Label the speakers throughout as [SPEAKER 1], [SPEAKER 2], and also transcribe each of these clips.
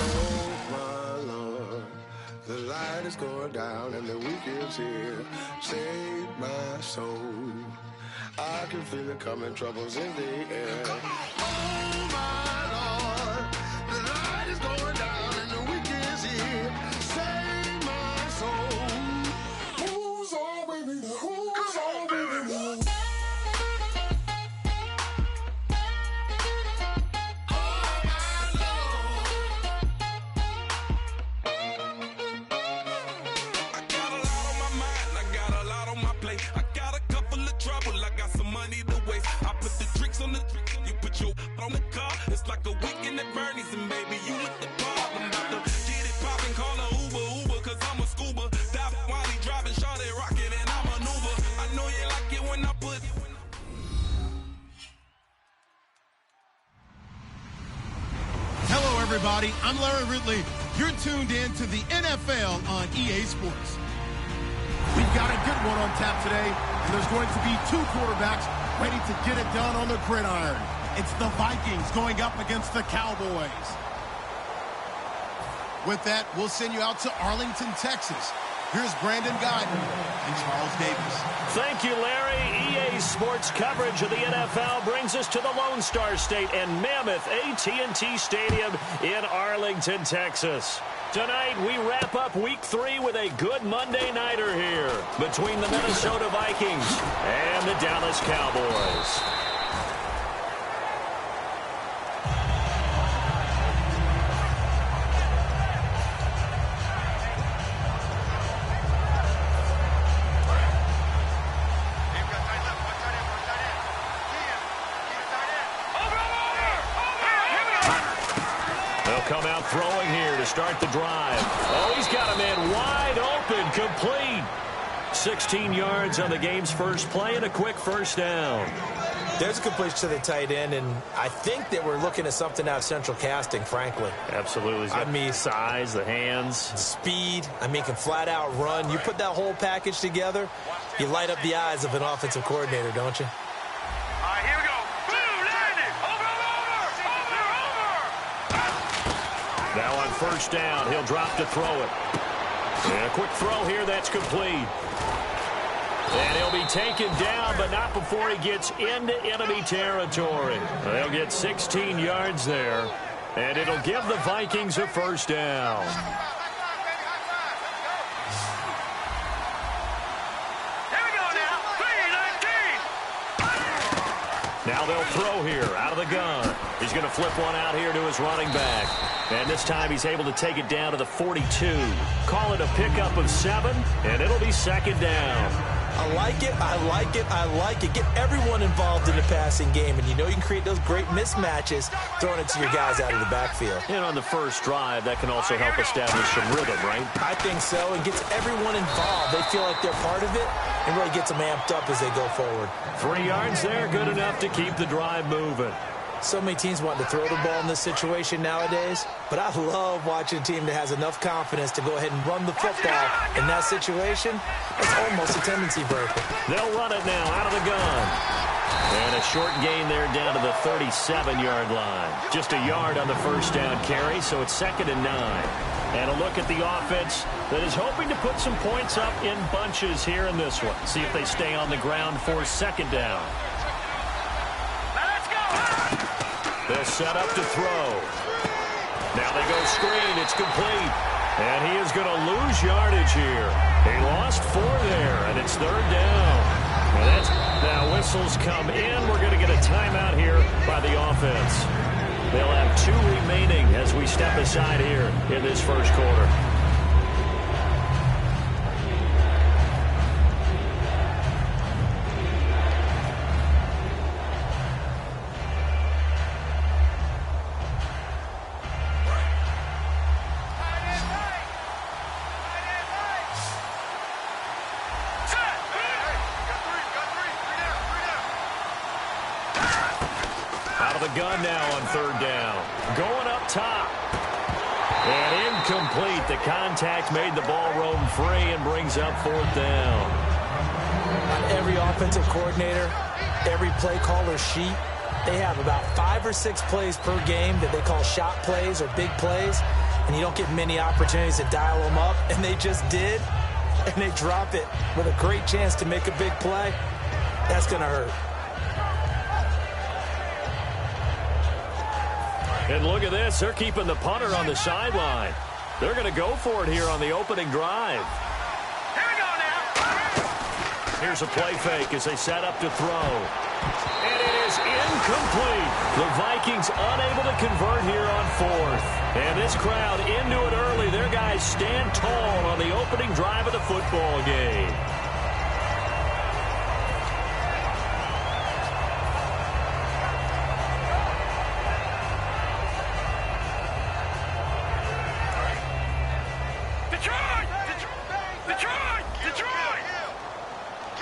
[SPEAKER 1] Oh, my Lord, the light is going down and the week is here. Save my soul. I can feel it coming, troubles in the air. Oh, my Lord, the light is going down and the week is here. Save my soul. Who's all with me? Who's all with me?
[SPEAKER 2] On the car, it's like a weekend at Bernie's, and baby, you with the bar. I'm about to get it poppin', call a Uber, cause I'm a scuba. Dive while he driving, shawty rockin', and I maneuver. I know you like it when I put.
[SPEAKER 3] Hello, everybody. I'm Larry Ridley. You're tuned in to the NFL on EA Sports. We've got a good one on tap today, and there's going to be two quarterbacks ready to get it done on the gridiron. It's the Vikings going up against the Cowboys. With that, we'll send you out to Arlington, Texas. Here's Brandon Guyton and Charles Davis.
[SPEAKER 4] Thank you, Larry. EA Sports coverage of the NFL brings us to the Lone Star State and mammoth AT&T Stadium in Arlington, Texas. Tonight, we wrap up Week 3 with a good Monday nighter here between the Minnesota Vikings and the Dallas Cowboys. Come out throwing here to start the drive. Oh, he's got a man wide open, complete. 16 yards on the game's first play and a quick first down.
[SPEAKER 5] There's a completion to the tight end, and I think that we're looking at something out of Central Casting, frankly.
[SPEAKER 4] Absolutely. I mean, size, the hands.
[SPEAKER 5] Speed. I mean, can flat out run. You put that whole package together, you light up the eyes of an offensive coordinator, don't you?
[SPEAKER 6] All right, here we go. Boom, landed. Over.
[SPEAKER 4] Now on first down, he'll drop to throw it. And a quick throw here, that's complete. And he'll be taken down, but not before he gets into enemy territory. They'll get 16 yards there, and it'll give the Vikings a first down.
[SPEAKER 6] Here we go now. 3-19.
[SPEAKER 4] Now they'll throw here out of the gun. He's going to flip one out here to his running back. And this time he's able to take it down to the 42. Call it a pickup of 7, and it'll be second down.
[SPEAKER 5] I like it, I like it, I like it. Get everyone involved in the passing game, and you know you can create those great mismatches throwing it to your guys out of the backfield.
[SPEAKER 4] And on the first drive, that can also help establish some rhythm, right?
[SPEAKER 5] I think so. It gets everyone involved. They feel like they're part of it, and really gets them amped up as they go forward.
[SPEAKER 4] 3 yards there, good enough to keep the drive moving.
[SPEAKER 5] So many teams want to throw the ball in this situation nowadays, but I love watching a team that has enough confidence to go ahead and run the football. In that situation, it's almost a tendency breaker.
[SPEAKER 4] They'll run it now out of the gun. And a short gain there down to the 37-yard line. Just a yard on the first down carry, so it's 2nd and 9. And a look at the offense that is hoping to put some points up in bunches here in this one. See if they stay on the ground for 2nd down. They'll set up to throw. Now they go screen. It's complete. And he is going to lose yardage here. He lost 4 there, and it's 3rd down. Now whistles come in. We're going to get a timeout here by the offense. They'll have 2 remaining as we step aside here in this first quarter. Gun now on 3rd down. Going up top. And incomplete. The contact made the ball roam free and brings up 4th down.
[SPEAKER 5] On every offensive coordinator, every play caller sheet, They have about 5 or 6 plays per game that they call shot plays or big plays, and you don't get many opportunities to dial them up, and they just did, and they drop it with a great chance to make a big play. That's going to hurt.
[SPEAKER 4] And look at this. They're keeping the punter on the sideline. They're going to go for it here on the opening drive.
[SPEAKER 6] Here we go now.
[SPEAKER 4] Here's a play fake as they set up to throw. And it is incomplete. The Vikings unable to convert here on 4th. And this crowd into it early. Their guys stand tall on the opening drive of the football game.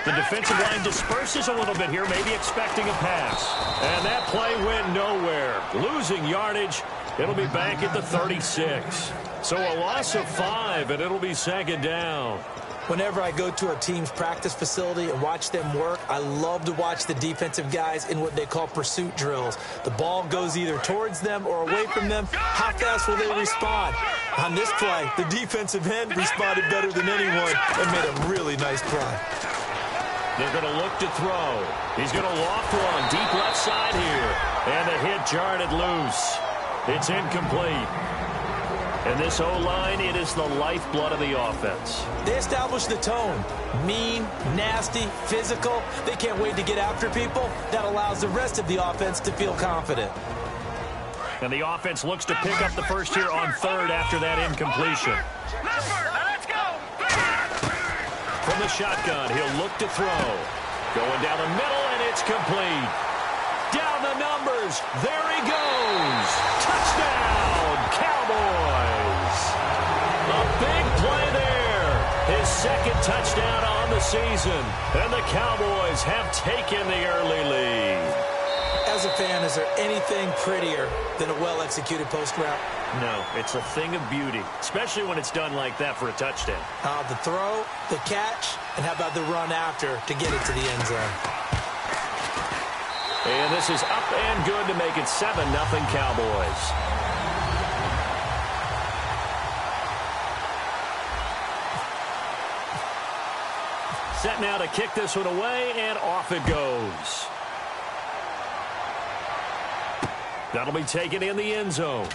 [SPEAKER 4] The defensive line disperses a little bit here, maybe expecting a pass. And that play went nowhere. Losing yardage. It'll be back at the 36. So a loss of 5, and it'll be 2nd down.
[SPEAKER 5] Whenever I go to a team's practice facility and watch them work, I love to watch the defensive guys in what they call pursuit drills. The ball goes either towards them or away from them. How fast will they respond? On this play, the defensive end responded better than anyone and made a really nice play.
[SPEAKER 4] They're going to look to throw. He's going to loft one deep left side here. And the hit jarred it loose. It's incomplete. And this O-line, it is the lifeblood of the offense.
[SPEAKER 5] They establish the tone. Mean, nasty, physical. They can't wait to get after people. That allows the rest of the offense to feel confident.
[SPEAKER 4] And the offense looks to pick up the first here on 3rd after that incompletion. From the shotgun, he'll look to throw. Going down the middle, and it's complete. Down the numbers. There he goes. Touchdown, Cowboys. A big play there. His 2nd touchdown on the season. And the Cowboys have taken the early lead.
[SPEAKER 5] As a fan, is there anything prettier than a well-executed post route?
[SPEAKER 4] No, it's a thing of beauty, especially when it's done like that for a touchdown.
[SPEAKER 5] The throw, the catch, and how about the run after to get it to the end zone?
[SPEAKER 4] And this is up and good to make it 7-0 Cowboys. Set now to kick this one away, and off it goes. That'll be taken in the end zone.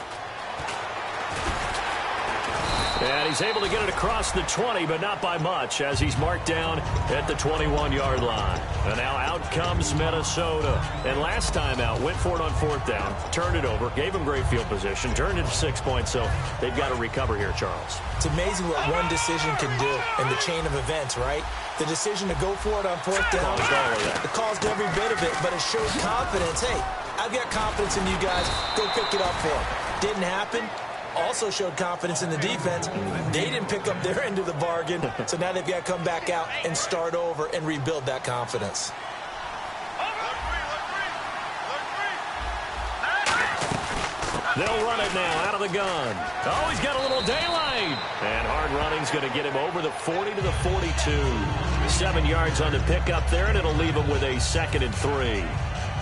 [SPEAKER 4] And he's able to get it across the 20, but not by much, as he's marked down at the 21-yard line. And now out comes Minnesota. And last time out, went for it on 4th down, turned it over, gave him great field position, turned it to 6 points, so they've got to recover here, Charles.
[SPEAKER 5] It's amazing what one decision can do in the chain of events, right? The decision to go for it on 4th down, it caused every bit of it, but it showed confidence. Hey, I've got confidence in you guys. Go pick it up for them. Didn't happen. Also showed confidence in the defense. They didn't pick up their end of the bargain, so now they've got to come back out and start over and rebuild that confidence.
[SPEAKER 4] They'll run it now out of the gun. Oh, he's got a little daylight. And hard running's going to get him over the 40 to the 42. 7 yards on the pickup there, and it'll leave him with a 2nd and 3.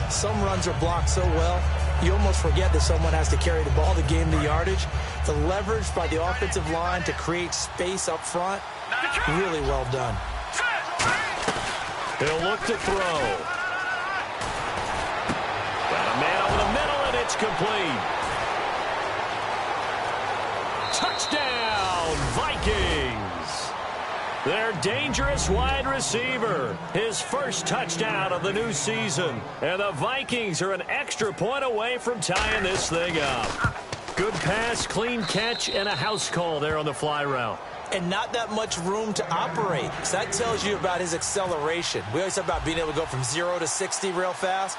[SPEAKER 5] Some runs are blocked so well, you almost forget that someone has to carry the ball to gain the yardage. The leverage by the offensive line to create space up front, really well done.
[SPEAKER 4] He'll look to throw. Got a man over the middle, and it's complete. Touchdown, Vikings. Their dangerous wide receiver. His first touchdown of the new season. And the Vikings are an extra point away from tying this thing up. Good pass, clean catch, and a house call there on the fly route.
[SPEAKER 5] And not that much room to operate. So that tells you about his acceleration. We always talk about being able to go from 0 to 60 real fast.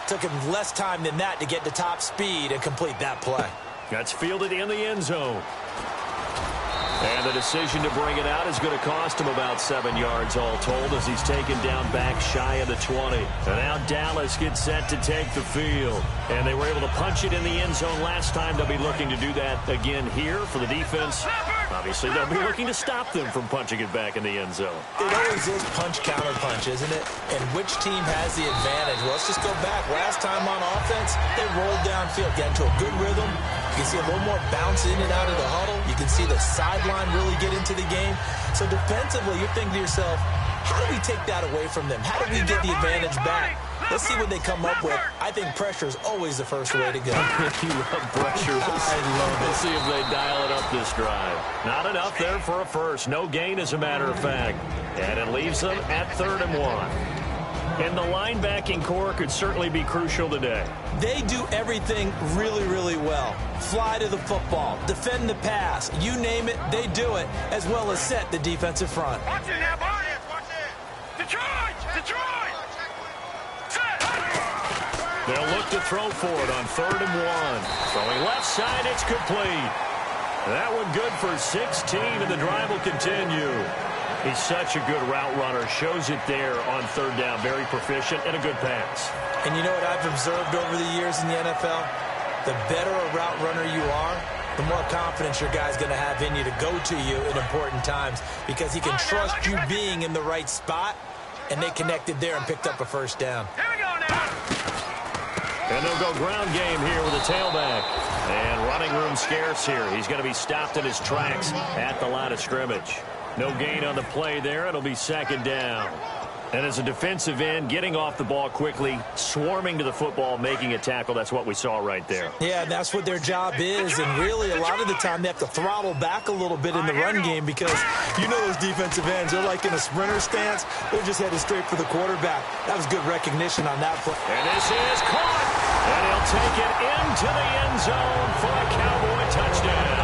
[SPEAKER 5] Took him less time than that to get to top speed and complete that play.
[SPEAKER 4] That's fielded in the end zone. And the decision to bring it out is going to cost him about 7 yards all told as he's taken down back shy of the 20. And now Dallas gets set to take the field. And they were able to punch it in the end zone last time. They'll be looking to do that again here for the defense. Obviously, they'll be looking to stop them from punching it back in the end zone.
[SPEAKER 5] It always is punch-counter-punch, isn't it? And which team has the advantage? Well, let's just go back. Last time on offense, they rolled downfield, got into a good rhythm. You can see a little more bounce in and out of the huddle. You can see the sideline really get into the game. So defensively, you're thinking to yourself, how do we take that away from them? How do we get the advantage back? Let's see what they come up with. I think pressure is always the first way to go.
[SPEAKER 4] You love pressure.
[SPEAKER 5] I love it.
[SPEAKER 4] Let's see if they dial it up this drive. Not enough there for a first. No gain, as a matter of fact. And it leaves them at 3rd and 1. And the linebacking core could certainly be crucial today.
[SPEAKER 5] They do everything really, really well. Fly to the football, defend the pass, you name it, they do it, as well as set the defensive front.
[SPEAKER 6] Watch it now, boys. Watch it. Detroit! Detroit! Set!
[SPEAKER 4] They'll look to throw for it on 3rd and 1. Throwing left side, it's complete. That one good for 16, and the drive will continue. He's such a good route runner. Shows it there on 3rd down. Very proficient and a good pass.
[SPEAKER 5] And you know what I've observed over the years in the NFL? The better a route runner you are, the more confidence your guy's going to have in you to go to you in important times because he can trust you being in the right spot, and they connected there and picked up a first down.
[SPEAKER 6] Here we go now.
[SPEAKER 4] And they'll go ground game here with a tailback. And running room scarce here. He's going to be stopped in his tracks at the line of scrimmage. No gain on the play there. It'll be 2nd down. And as a defensive end, getting off the ball quickly, swarming to the football, making a tackle, that's what we saw right there.
[SPEAKER 5] Yeah, and that's what their job is. And really, a lot of the time, they have to throttle back a little bit in the run game because you know those defensive ends, they're like in a sprinter stance. They're just headed straight for the quarterback. That was good recognition on that play.
[SPEAKER 4] And this is caught. And he'll take it into the end zone for a Cowboy touchdown.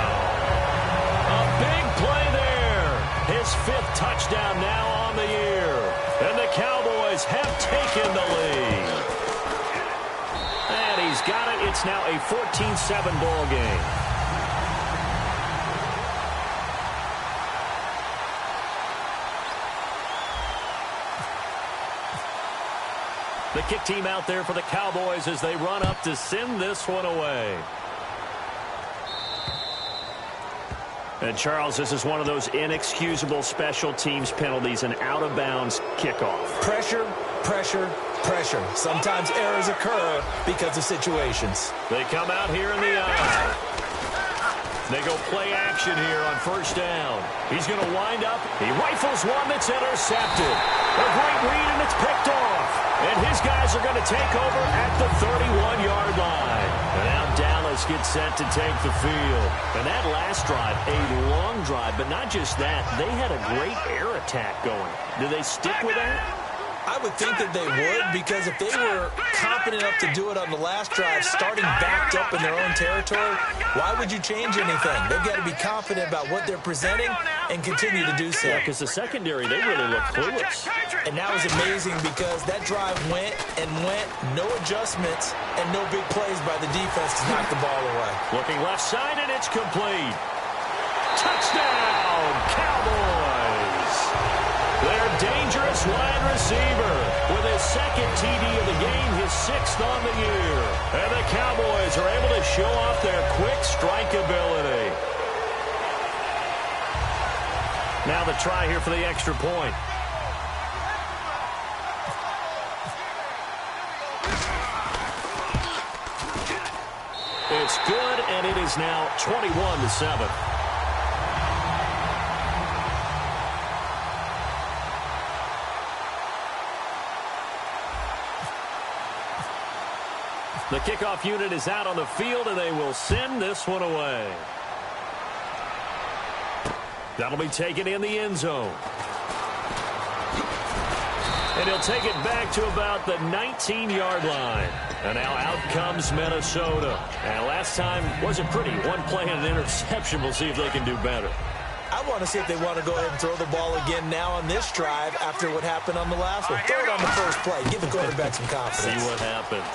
[SPEAKER 4] A big play there. His 5th touchdown now on the year. And the Cowboys have taken the lead. And he's got it. It's now a 14-7 ball game. The kick team out there for the Cowboys as they run up to send this one away. And, Charles, this is one of those inexcusable special teams penalties, an out-of-bounds kickoff.
[SPEAKER 5] Pressure, pressure, pressure. Sometimes errors occur because of situations.
[SPEAKER 4] They come out here in the eye. They go play action here on 1st down. He's going to wind up. He rifles one that's intercepted. A great read, and it's picked off. And his guys are going to take over at the 31-yard line. And now Dallas gets set to take the field. And that last drive, a long drive, but not just that. They had a great air attack going. Do they stick with that?
[SPEAKER 5] I would think that they would, because if they were confident enough to do it on the last drive, starting backed up in their own territory, why would you change anything? They've got to be confident about what they're presenting and continue to do so.
[SPEAKER 4] Yeah, because the secondary, they really look clueless.
[SPEAKER 5] And that was amazing because that drive went and went, no adjustments, and no big plays by the defense to knock the ball away.
[SPEAKER 4] Looking left side, and it's complete. Touchdown, Cowboys! Their dangerous wide receiver with his 2nd TD of the game, his 6th on the year. And the Cowboys are able to show off their quick strike ability. Now the try here for the extra point. It's good, and it is now 21-7. The kickoff unit is out on the field, and they will send this one away. That'll be taken in the end zone. And he'll take it back to about the 19-yard line. And now out comes Minnesota. And last time wasn't pretty. One play and an interception. We'll see if they can do better.
[SPEAKER 5] I want to see if they want to go ahead and throw the ball again now on this drive after what happened on the last one. Throw it on the first play. Give the quarterback some confidence.
[SPEAKER 4] See what happens.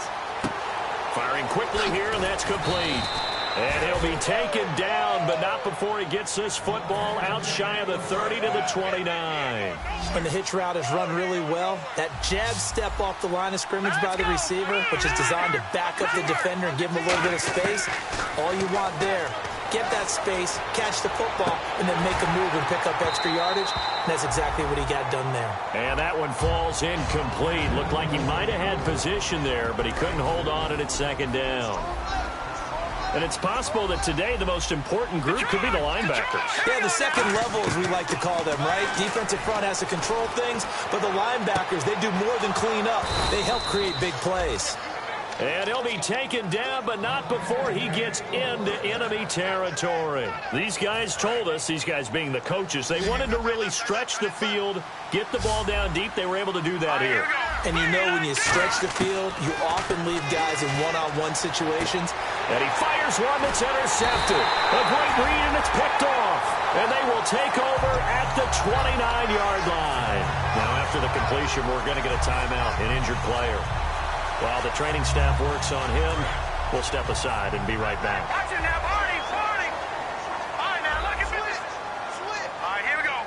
[SPEAKER 4] Firing quickly here, and that's complete. And he'll be taken down, but not before he gets this football out shy of the 30 to the 29.
[SPEAKER 5] And the hitch route is run really well. That jab step off the line of scrimmage by the receiver, which is designed to back up the defender and give him a little bit of space. All you want there, get that space, catch the football, and then make a move and pick up extra yardage. And that's exactly what he got done there. And
[SPEAKER 4] that one falls incomplete. Looked like he might have had position there, but he couldn't hold on at second down. And it's possible that today the most important group could be the linebackers.
[SPEAKER 5] Yeah, the second level, as we like to call them, right? Defensive front has to control things, but the linebackers, they do more than clean up. They help create big plays.
[SPEAKER 4] And he'll be taken down, but not before he gets into enemy territory. These guys told us, these guys being the coaches, they wanted to really stretch the field, get the ball down deep. They were able to do that here.
[SPEAKER 5] And you know when you stretch the field, you often leave guys in one-on-one situations.
[SPEAKER 4] And he fires one that's intercepted. A great read, and it's picked off. And they will take over at the 29-yard line. Now, after the completion, we're going to get a timeout, an injured player. While the training staff works on him, we'll step aside and be right back.
[SPEAKER 6] Watch it now, Barney. All right, now, look at this. All right, here we go.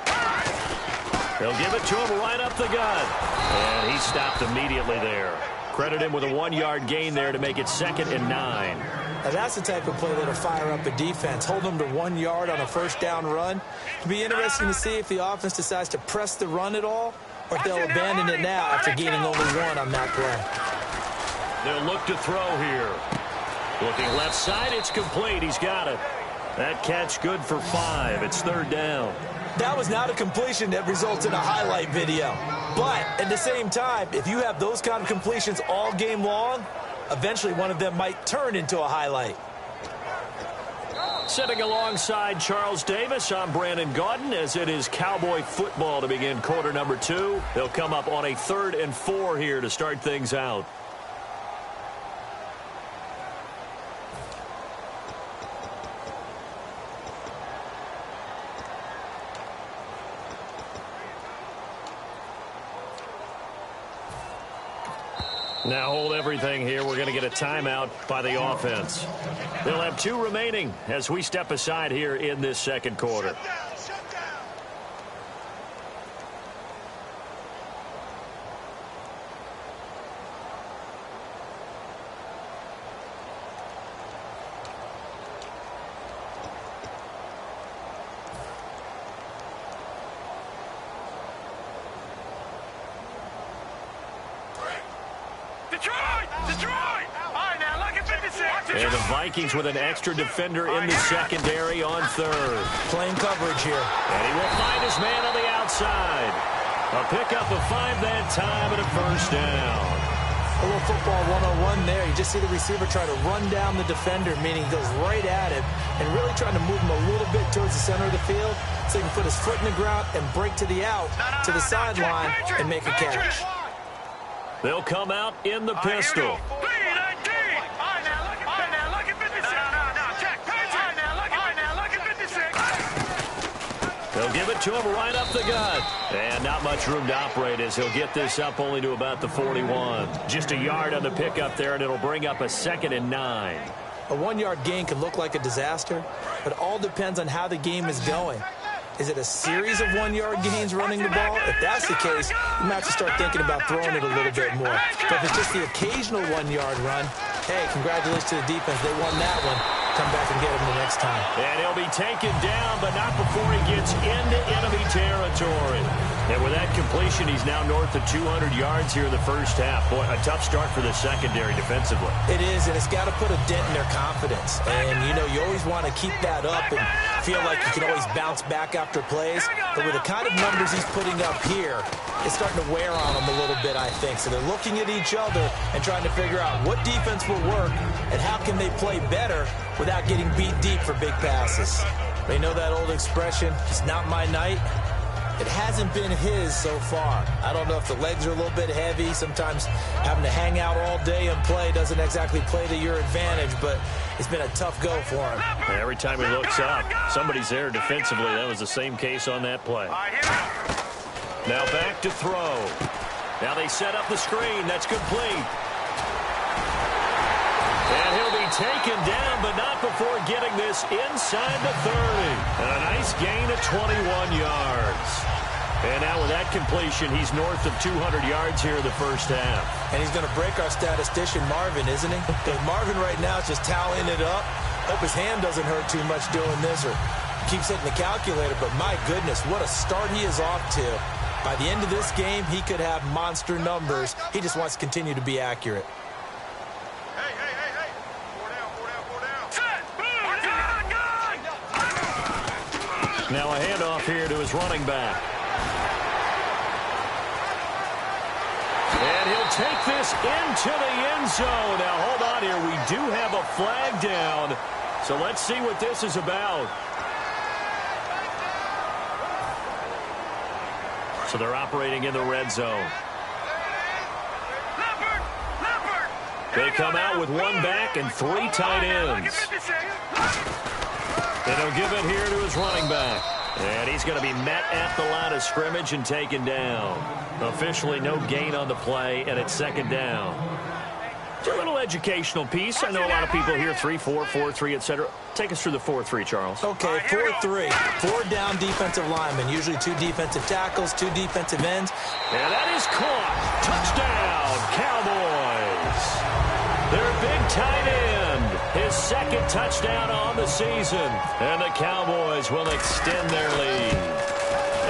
[SPEAKER 4] They'll give it to him right up the gut. And he stopped immediately there. Credit him with a 1-yard gain there to make it 2nd and 9.
[SPEAKER 5] Now that's the type of play that'll fire up a defense. Hold them to 1 yard on a first down run. It'll be interesting to see if the offense decides to press the run at all, or if they'll abandon it now after gaining only 1 on that play.
[SPEAKER 4] They'll look to throw here. Looking left side, it's complete. He's got it. That catch good for 5. It's 3rd down.
[SPEAKER 5] That was not a completion that results in a highlight video. But at the same time, if you have those kind of completions all game long, eventually one of them might turn into a highlight.
[SPEAKER 4] Sitting alongside Charles Davis, I'm Brandon Gaudin, as it is Cowboy football to begin quarter number 2. They'll come up on a 3rd and 4 here to start things out. Now hold everything here. We're going to get a timeout by the offense. They'll have 2 remaining as we step aside here in this second quarter.
[SPEAKER 6] Shut down. Detroit! All right, now, look at 56.
[SPEAKER 4] And the Vikings with an extra defender in the secondary on 3rd.
[SPEAKER 5] Playing coverage here.
[SPEAKER 4] And he will find his man on the outside. A pickup of 5 that time and a 1st down.
[SPEAKER 5] A little football 101 there. You just see the receiver try to run down the defender, meaning he goes right at him and really trying to move him a little bit towards the center of the field so he can put his foot in the ground and break to the out, to the sideline, and make a catch.
[SPEAKER 4] They'll come out in the pistol. They'll give it to him right up the gut. And not much room to operate as he'll get this up only to about the 41. Just a yard on the pickup there, and it'll bring up a 2nd and 9.
[SPEAKER 5] A 1-yard gain can look like a disaster, but all depends on how the game is going. Is it a series of 1-yard gains running the ball? If that's the case, you might have to start thinking about throwing it a little bit more. But if it's just the occasional 1-yard run, hey, congratulations to the defense. They won that one. Come back and get him the next time.
[SPEAKER 4] And he'll be taken down, but not before he gets into enemy territory. And with that completion, he's now north of 200 yards here in the first half. Boy, a tough start for the secondary defensively.
[SPEAKER 5] It is, and it's got to put a dent in their confidence. And, you know, you always want to keep that up and feel like you can always bounce back after plays. But with the kind of numbers he's putting up here, it's starting to wear on them a little bit, I think. So they're looking at each other and trying to figure out what defense will work and how can they play better without getting beat deep for big passes. They know that old expression, it's not my night. It hasn't been his so far. I don't know if the legs are a little bit heavy. Sometimes having to hang out all day and play doesn't exactly play to your advantage, but it's been a tough go for him.
[SPEAKER 4] Every time he looks up, somebody's there defensively. That was the same case on that play. Now back to throw. Now they set up the screen. That's complete. And he'll be taken down, but not before getting this inside the 30. And a nice gain of 21 yards. And now with that completion, he's north of 200 yards here in the first half.
[SPEAKER 5] And he's going to break our statistician, Marvin, isn't he? Because Marvin right now is just tallying it up. Hope his hand doesn't hurt too much doing this or keeps hitting the calculator. But my goodness, what a start he is off to. By the end of this game, he could have monster numbers. He just wants to continue to be accurate.
[SPEAKER 6] Hey. 4 down. Set.
[SPEAKER 4] Now a handoff here to his running back. And he'll take this into the end zone. Now, hold on here. We do have a flag down. So let's see what this is about. So they're operating in the red zone. They come out with one back and 3 tight ends. And he'll give it here to his running back. And he's going to be met at the line of scrimmage and taken down. Officially no gain on the play, and it's second down. It's a little educational piece. I know a lot of people here 3-4, 4-3, etc. Take us through the 4-3, Charles.
[SPEAKER 5] Okay, 4-3. 4 down defensive linemen, usually 2 defensive tackles, 2 defensive ends.
[SPEAKER 4] And that is caught. Touchdown, Cowboys. Their big tight end. His second touchdown on the season. And the Cowboys will extend their lead.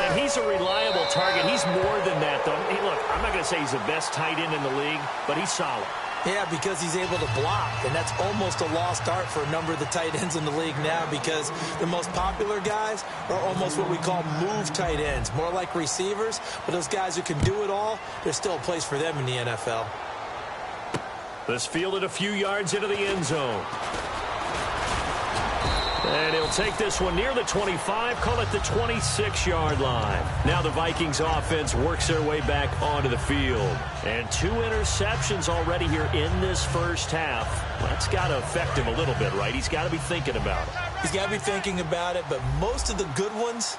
[SPEAKER 4] And he's a reliable target. He's more than that, though. Hey, look, I'm not going to say he's the best tight end in the league, but he's solid.
[SPEAKER 5] Yeah, because he's able to block, and that's almost a lost art for a number of the tight ends in the league now because the most popular guys are almost what we call move tight ends, more like receivers, but those guys who can do it all, there's still a place for them in the NFL.
[SPEAKER 4] This fielded a few yards into the end zone. And he'll take this one near the 25, call it the 26-yard line. Now the Vikings offense works their way back onto the field. And 2 interceptions already here in this first half. That's got to affect him a little bit, right? He's got to be thinking about it.
[SPEAKER 5] He's got to be thinking about it, but most of the good ones,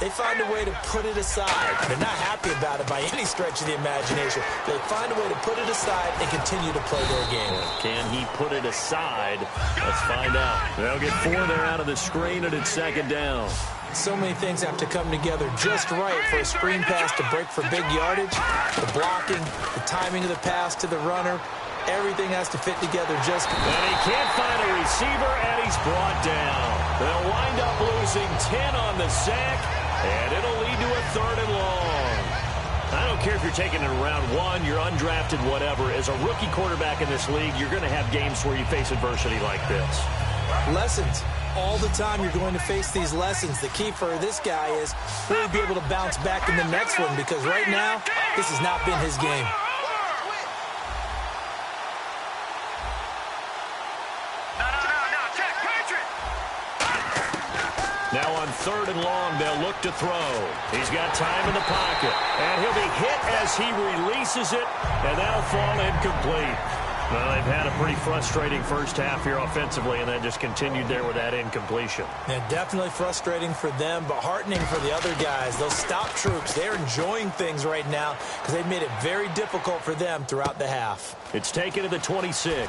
[SPEAKER 5] they find a way to put it aside. They're not happy about it by any stretch of the imagination. They find a way to put it aside and continue to play their game.
[SPEAKER 4] Can he put it aside? Let's find out. They'll get 4 there out of the screen, and it's second down.
[SPEAKER 5] So many things have to come together just right for a screen pass to break for big yardage. The blocking, the timing of the pass to the runner, everything has to fit together just.
[SPEAKER 4] And he can't find a receiver, and he's brought down. They'll wind up losing 10 on the sack. And it'll lead to a 3rd and long. I don't care if you're taking it in round 1, you're undrafted, whatever. As a rookie quarterback in this league, you're going to have games where you face adversity like this.
[SPEAKER 5] Lessons. All the time you're going to face these lessons. The key for this guy is will he be able to bounce back in the next one? Because right now, this has not been his game.
[SPEAKER 4] Now on 3rd and long, they'll look to throw. He's got time in the pocket. And he'll be hit as he releases it, and that'll fall incomplete. Well, they've had a pretty frustrating first half here offensively, and then just continued there with that incompletion.
[SPEAKER 5] Yeah, definitely frustrating for them, but heartening for the other guys. Those stop troops, they're enjoying things right now because they've made it very difficult for them throughout the half.
[SPEAKER 4] It's taken to the 26.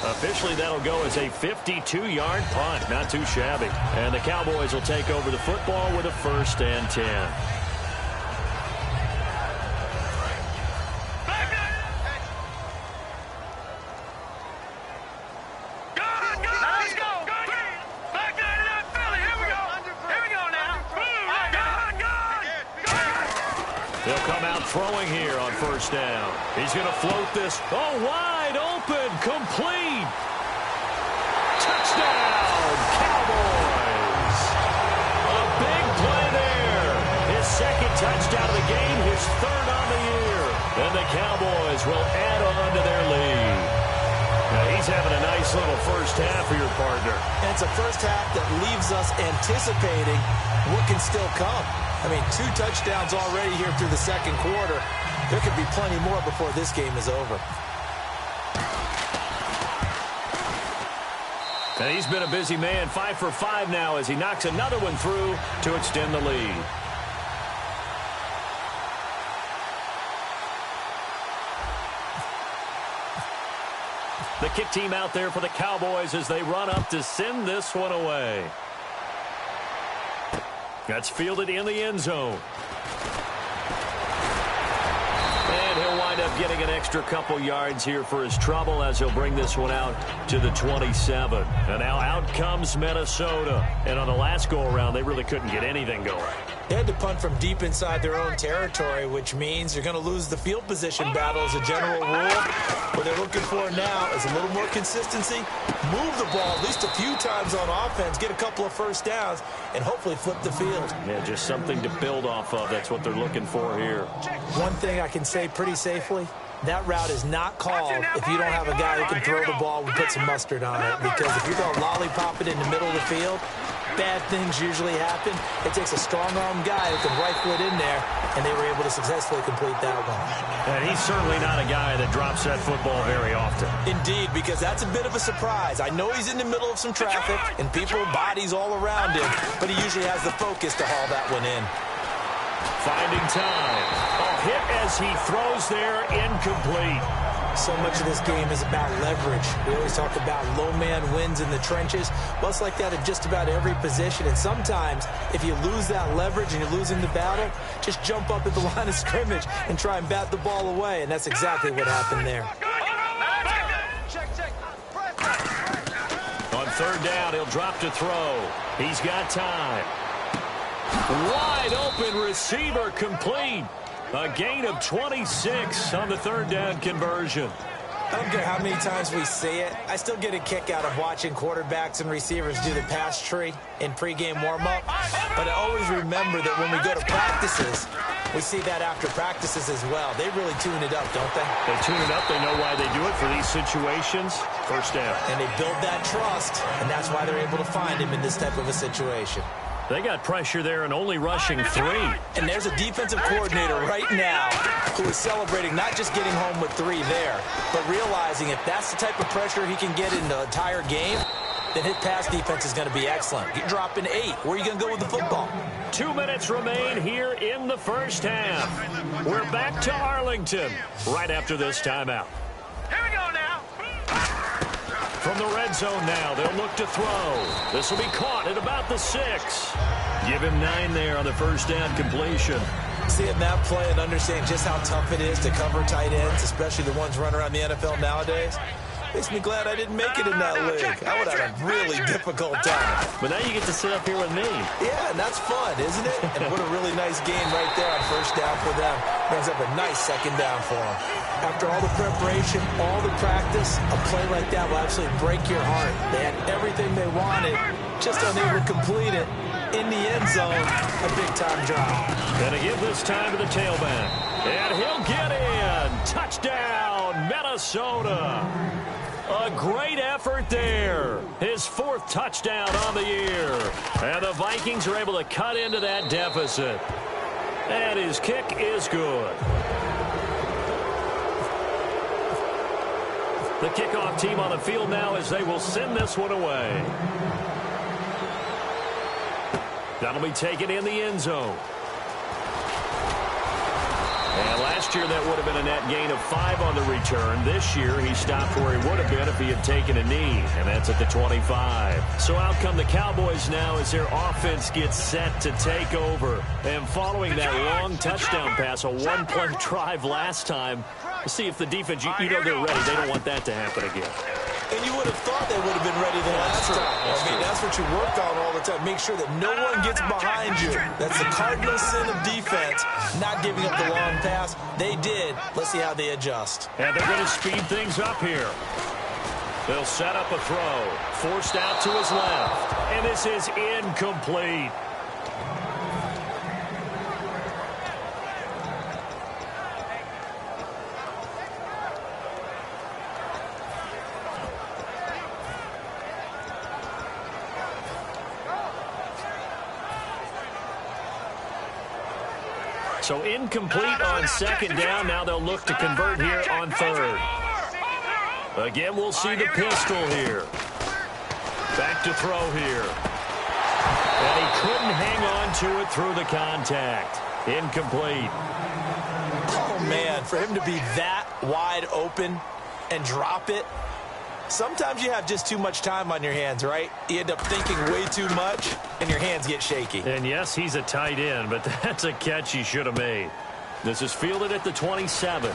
[SPEAKER 4] Officially, that'll go as a 52-yard punt. Not too shabby. And the Cowboys will take over the football with a 1st and 10. They'll come out throwing here on 1st down. He's going to float this. Oh, wide open, complete. Touchdown, Cowboys. A big play there. His 2nd touchdown of the game, his 3rd on the year. And the Cowboys will add on to their lead. Now he's having a nice little first half for your partner.
[SPEAKER 5] And it's a first half that leaves us anticipating what can still come. I mean, 2 touchdowns already here through the 2nd quarter. There could be plenty more before this game is over.
[SPEAKER 4] And he's been a busy man, 5 for 5 now as he knocks another one through to extend the lead. The kick team out there for the Cowboys as they run up to send this one away. That's fielded in the end zone. And he'll wind up getting an extra couple yards here for his trouble as he'll bring this one out to the 27. And now out comes Minnesota. And on the last go-around, they really couldn't get anything going.
[SPEAKER 5] They had to punt from deep inside their own territory, which means you're going to lose the field position battle as a general rule. What they're looking for now is a little more consistency, move the ball at least a few times on offense, get a couple of first downs, and hopefully flip the field.
[SPEAKER 4] Yeah, just something to build off of. That's what they're looking for here.
[SPEAKER 5] One thing I can say pretty safely, that route is not called if you don't have a guy who can throw the ball and put some mustard on it. Because if you're going to lollipop it in the middle of the field, bad things usually happen. It takes a strong-arm guy who can rifle it in there, and they were able to successfully complete that one.
[SPEAKER 4] And he's certainly not a guy that drops that football very often.
[SPEAKER 5] Indeed, because that's a bit of a surprise. I know he's in the middle of some traffic and people, bodies all around him, but he usually has the focus to haul that one in.
[SPEAKER 4] Finding time. A hit as he throws there, incomplete.
[SPEAKER 5] So much of this game is about leverage. We always talk about low man wins in the trenches. Well, it's like that at just about every position. And sometimes, if you lose that leverage and you're losing the battle, just jump up at the line of scrimmage and try and bat the ball away. And that's exactly what happened there.
[SPEAKER 4] On third down, he'll drop to throw. He's got time. Wide open receiver, complete. A gain of 26 on the third down conversion.
[SPEAKER 5] I don't care how many times we say it. I still get a kick out of watching quarterbacks and receivers do the pass tree in pregame warm-up. But I always remember that when we go to practices, we see that after practices as well. They really tune it up, don't they?
[SPEAKER 4] They tune it up. They know why they do it for these situations. First down.
[SPEAKER 5] And they build that trust, and that's why they're able to find him in this type of a situation.
[SPEAKER 4] They got pressure there and only rushing 3.
[SPEAKER 5] And there's a defensive coordinator right now who is celebrating not just getting home with 3 there, but realizing if that's the type of pressure he can get in the entire game, then his pass defense is going to be excellent. You're dropping 8. Where are you going to go with the football?
[SPEAKER 4] 2 minutes remain here in the first half. We're back to Arlington right after this timeout.
[SPEAKER 6] Here we go now.
[SPEAKER 4] From the red zone now, they'll look to throw. This will be caught at about the 6. Give him 9 there on the first down completion.
[SPEAKER 5] Seeing that play and understanding just how tough it is to cover tight ends, especially the ones running around the NFL nowadays, makes me glad I didn't make it in that league. I would have a really difficult time.
[SPEAKER 4] But now you get to sit up here with me.
[SPEAKER 5] Yeah, and that's fun, isn't it? And what a really nice game right there on first down for them. Brings up a nice second down for them. After all the preparation, all the practice, a play like that will absolutely break your heart. They had everything they wanted, just unable to complete it. In the end zone, a big-time drop.
[SPEAKER 4] Gonna give this time to the tailback. And he'll get in. Touchdown, Minnesota. A great effort there. His 4th touchdown on the year. And the Vikings are able to cut into that deficit. And his kick is good. The kickoff team on the field now as they will send this one away. That'll be taken in the end zone. And last year, that would have been a net gain of 5 on the return. This year, he stopped where he would have been if he had taken a knee, and that's at the 25. So out come the Cowboys now as their offense gets set to take over. And following that long touchdown pass, a 1-play drive last time, we'll see if the defense, you know they're ready. They don't want that to happen again.
[SPEAKER 5] And you would have thought they would have been ready the last time. I mean, that's what you work on all the time. Make sure that no one gets behind you. That's the cardinal sin of defense, not giving up the long pass. They did. Let's see how they adjust.
[SPEAKER 4] And they're going to speed things up here. They'll set up a throw. Forced out to his left. And this is incomplete. So incomplete on second down. Now they'll look to convert here on third. Again, we'll see the pistol here. Back to throw here. And he couldn't hang on to it through the contact. Incomplete.
[SPEAKER 5] Oh, man, for him to be that wide open and drop it, Sometimes you have just too much time on your hands, right? You end up thinking way too much, and your hands get shaky.
[SPEAKER 4] And yes, he's a tight end, but that's a catch he should have made. This is fielded at the 27.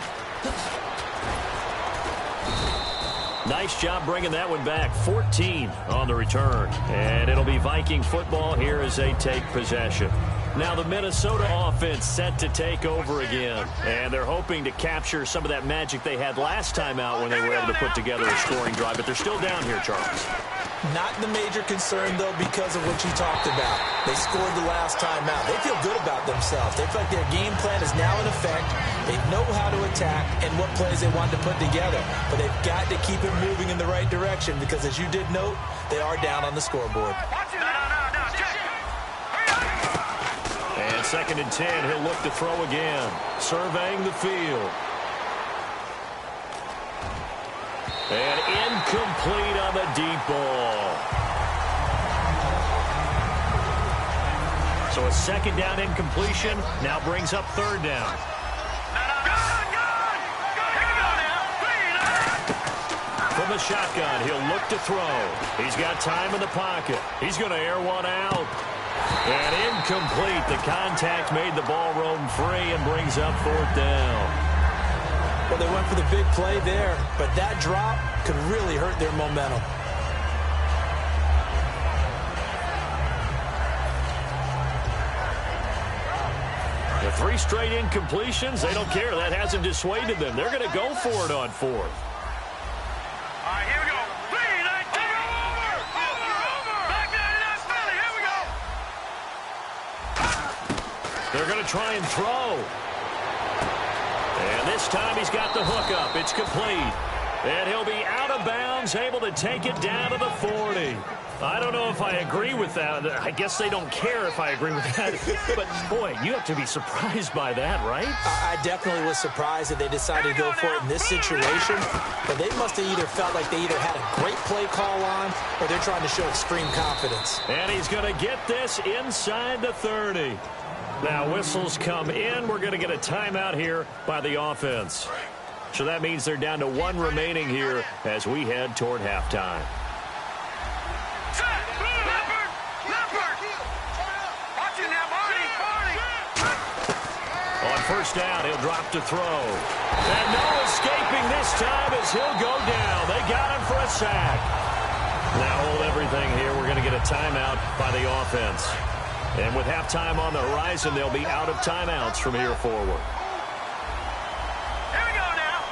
[SPEAKER 4] Nice job bringing that one back. 14 on the return. And it'll be Viking football here as they take possession. Now the Minnesota offense set to take over again. And they're hoping to capture some of that magic they had last time out when they were able to put together a scoring drive. But they're still down here, Charles.
[SPEAKER 5] Not the major concern, though, because of what you talked about. They scored the last time out. They feel good about themselves. They feel like their game plan is now in effect. They know how to attack and what plays they want to put together. But they've got to keep it moving in the right direction because, as you did note, they are down on the scoreboard.
[SPEAKER 4] And 2nd and 10, he'll look to throw again. Surveying the field. And incomplete on the deep ball. So a 2nd down incompletion now brings up 3rd down. From the shotgun, he'll look to throw. He's got time in the pocket. He's going to air one out. And incomplete. The contact made the ball roam free and brings up 4th down.
[SPEAKER 5] Well, they went for the big play there, but that drop could really hurt their momentum.
[SPEAKER 4] The 3 straight incompletions, they don't care. That hasn't dissuaded them. They're going to go for it on 4th.
[SPEAKER 6] All right, here we go. Back there in that Philly. Here we go.
[SPEAKER 4] They're going to try and throw. And this time he's got the hook up. It's complete. And he'll be out of bounds, able to take it down to the 40. I don't know if I agree with that. I guess they don't care if I agree with that. But, boy, you have to be surprised by that, right?
[SPEAKER 5] I definitely was surprised that they decided to go for it in this situation. But they must have either felt like they either had a great play call on or they're trying to show extreme confidence.
[SPEAKER 4] And he's going to get this inside the 30. Now whistles come in. We're going to get a timeout here by the offense. So that means they're down to 1 remaining here as we head toward halftime. On 1st down, he'll drop to throw. And no escaping this time as he'll go down. They got him for a sack. Now hold everything here. We're going to get a timeout by the offense. And with halftime on the horizon, they'll be out of timeouts from here forward.
[SPEAKER 6] Here we go now.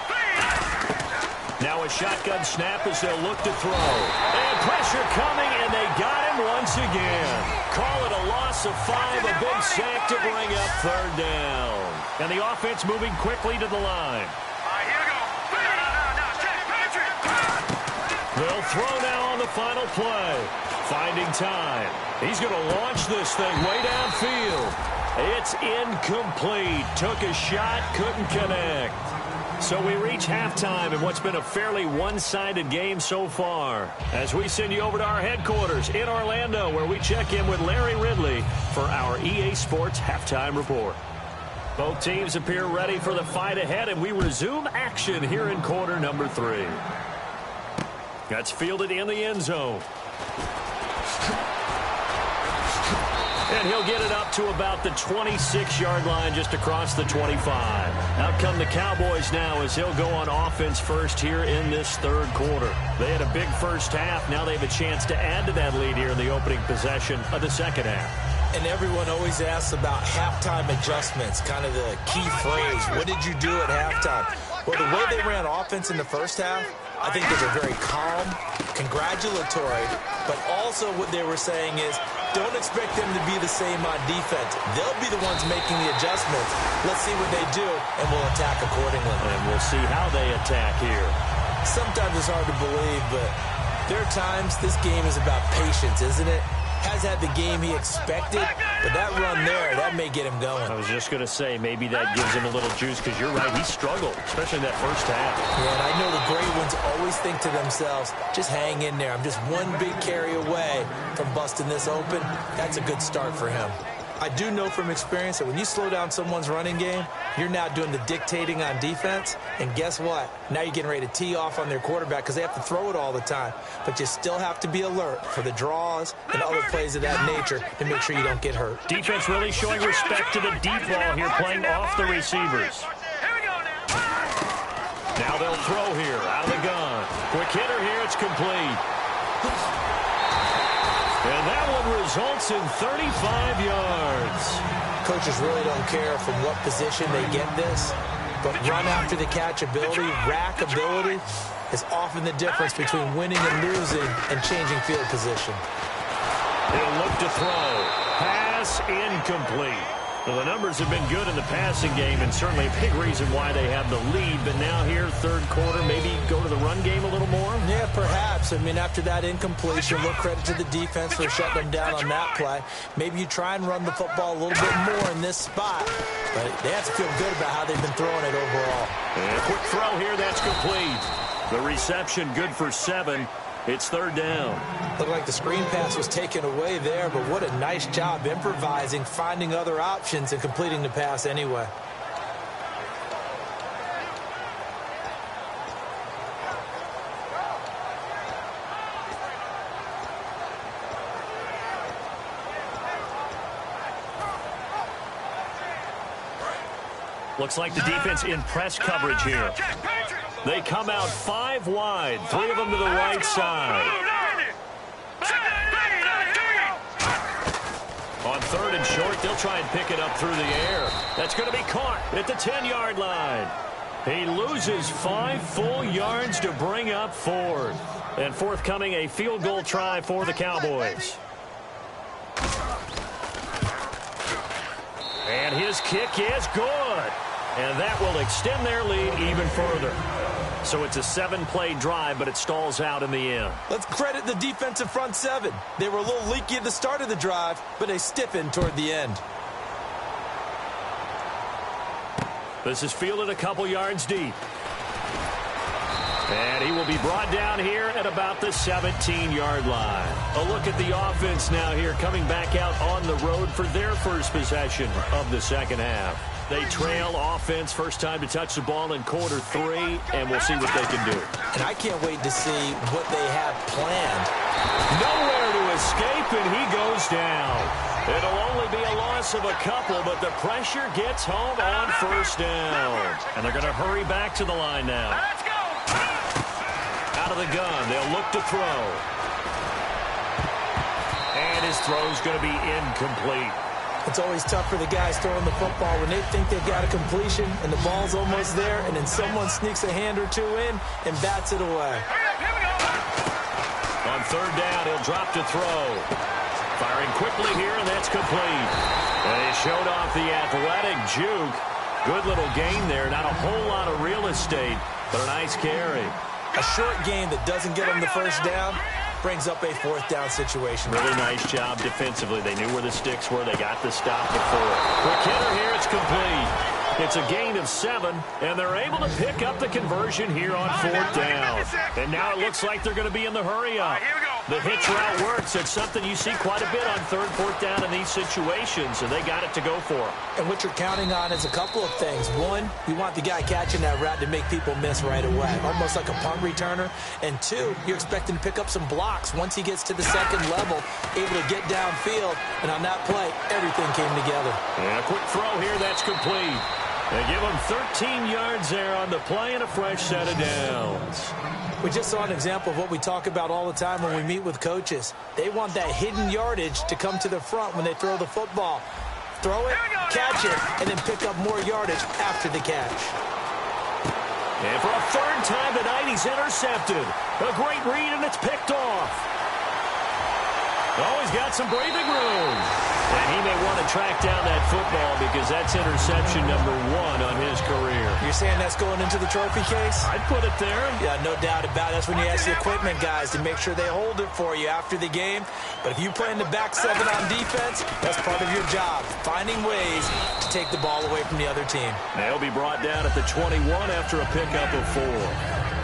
[SPEAKER 4] Now a shotgun snap as they'll look to throw. And pressure coming, and they got him once again. Call it a loss of 5, a big sack to bring up 3rd down. And the offense moving quickly to the line.
[SPEAKER 6] All right, here we go. Now, check, Patrick.
[SPEAKER 4] They'll throw now on the final play. Finding time. He's going to launch this thing way downfield. It's incomplete. Took a shot, couldn't connect. So we reach halftime in what's been a fairly one-sided game so far. As we send you over to our headquarters in Orlando, where we check in with Larry Ridley for our EA Sports Halftime Report. Both teams appear ready for the fight ahead, and we resume action here in quarter number 3. That's fielded in the end zone. And he'll get it up to about the 26-yard line, just across the 25. Out come the Cowboys now as he'll go on offense first here in this 3rd quarter. They had a big first half. Now they have a chance to add to that lead here in the opening possession of the 2nd half.
[SPEAKER 5] And everyone always asks about halftime adjustments, kind of the key phrase. What did you do at halftime? Well, the way they ran offense in the first half, I think they were very calm, congratulatory, but also what they were saying is, don't expect them to be the same on defense. They'll be the ones making the adjustments. Let's see what they do, and we'll attack accordingly.
[SPEAKER 4] And we'll see how they attack here.
[SPEAKER 5] Sometimes it's hard to believe, but there are times this game is about patience, isn't it? Has had the game he expected, but that run there, that may get him going.
[SPEAKER 4] I was just going to say, maybe that gives him a little juice, because you're right, he struggled, especially in that first half.
[SPEAKER 5] Yeah, and I know the great ones always think to themselves, just hang in there. I'm just one big carry away from busting this open. That's a good start for him. I do know from experience that when you slow down someone's running game, you're now doing the dictating on defense. And guess what? Now you're getting ready to tee off on their quarterback because they have to throw it all the time. But you still have to be alert for the draws and other plays of that nature to make sure you don't get hurt.
[SPEAKER 4] Defense really showing respect to the deep ball here, playing off the receivers. Now they'll throw here, out of the gun. Quick hitter here, it's complete. And that one results in 35 yards.
[SPEAKER 5] Coaches really don't care from what position they get this, but run after the catch ability, rack ability, is often the difference between winning and losing and changing field position.
[SPEAKER 4] He'll look to throw. Pass incomplete. Well, the numbers have been good in the passing game, and certainly a big reason why they have the lead. But now here, third quarter, maybe go to the run game a little more?
[SPEAKER 5] Yeah, perhaps. I mean, after that incompletion, look, credit to the defense for shutting them down on that play. Maybe you try and run the football a little bit more in this spot. But they have to feel good about how they've been throwing it overall.
[SPEAKER 4] And a quick throw here, that's complete. The reception good for 7. It's third down.
[SPEAKER 5] Looked like the screen pass was taken away there, but what a nice job improvising, finding other options, and completing the pass anyway.
[SPEAKER 4] Looks like the defense in press coverage here. They come out 5 wide, 3 of them to the right side. On third and short, they'll try and pick it up through the air. That's going to be caught at the 10-yard line. He loses 5 full yards to bring up fourth. And forthcoming, a field goal try for the Cowboys. And his kick is good. And that will extend their lead even further. So it's a 7-play drive, but it stalls out in the end.
[SPEAKER 5] Let's credit the defensive front 7. They were a little leaky at the start of the drive, but they stiffened toward the end.
[SPEAKER 4] This is fielded a couple yards deep. And he will be brought down here at about the 17-yard line. A look at the offense now here, coming back out on the road for their first possession of the second half. They trail offense, first time to touch the ball in quarter 3, and we'll see what they can do.
[SPEAKER 5] And I can't wait to see what they have planned.
[SPEAKER 4] Nowhere to escape, and he goes down. It'll only be a loss of a couple, but the pressure gets home on first down. And they're going to hurry back to the line now.
[SPEAKER 6] Let's go!
[SPEAKER 4] Out of the gun, they'll look to throw. And his throw's going to be incomplete.
[SPEAKER 5] It's always tough for the guys throwing the football when they think they've got a completion and the ball's almost there, and then someone sneaks a hand or two in and bats it away.
[SPEAKER 4] On third down, he'll drop to throw. Firing quickly here, and that's complete. And he showed off the athletic juke. Good little gain there. Not a whole lot of real estate, but a nice carry.
[SPEAKER 5] A short game that doesn't get them the first down brings up a fourth down situation.
[SPEAKER 4] Really nice job defensively. They knew where the sticks were. They got the stop before. Quick hitter here. It's complete. It's a gain of 7, and they're able to pick up the conversion here on fourth down. And now it looks like they're going to be in the hurry-up. The hitch route works. It's something you see quite a bit on third, fourth down in these situations, and they got it to go for them.
[SPEAKER 5] And what you're counting on is a couple of things. One, you want the guy catching that route to make people miss right away, almost like a punt returner. And 2, you're expecting to pick up some blocks once he gets to the second level, able to get downfield. And on that play, everything came together.
[SPEAKER 4] And a quick throw here. That's complete. They give him 13 yards there on the play and a fresh set of downs.
[SPEAKER 5] We just saw an example of what we talk about all the time when we meet with coaches. They want that hidden yardage to come to the front when they throw the football. Throw it, catch it, and then pick up more yardage after the catch.
[SPEAKER 4] And for a third time tonight, he's intercepted. A great read, and it's picked off. Oh, he's got some breathing room. And he may want to track down that football because that's interception number 1 on his career.
[SPEAKER 5] You're saying that's going into the trophy case?
[SPEAKER 4] I'd put it there.
[SPEAKER 5] Yeah, no doubt about it. That's when you ask the equipment guys to make sure they hold it for you after the game. But if you play in the back 7 on defense, that's part of your job, finding ways to take the ball away from the other team.
[SPEAKER 4] They'll be brought down at the 21 after a pickup of 4.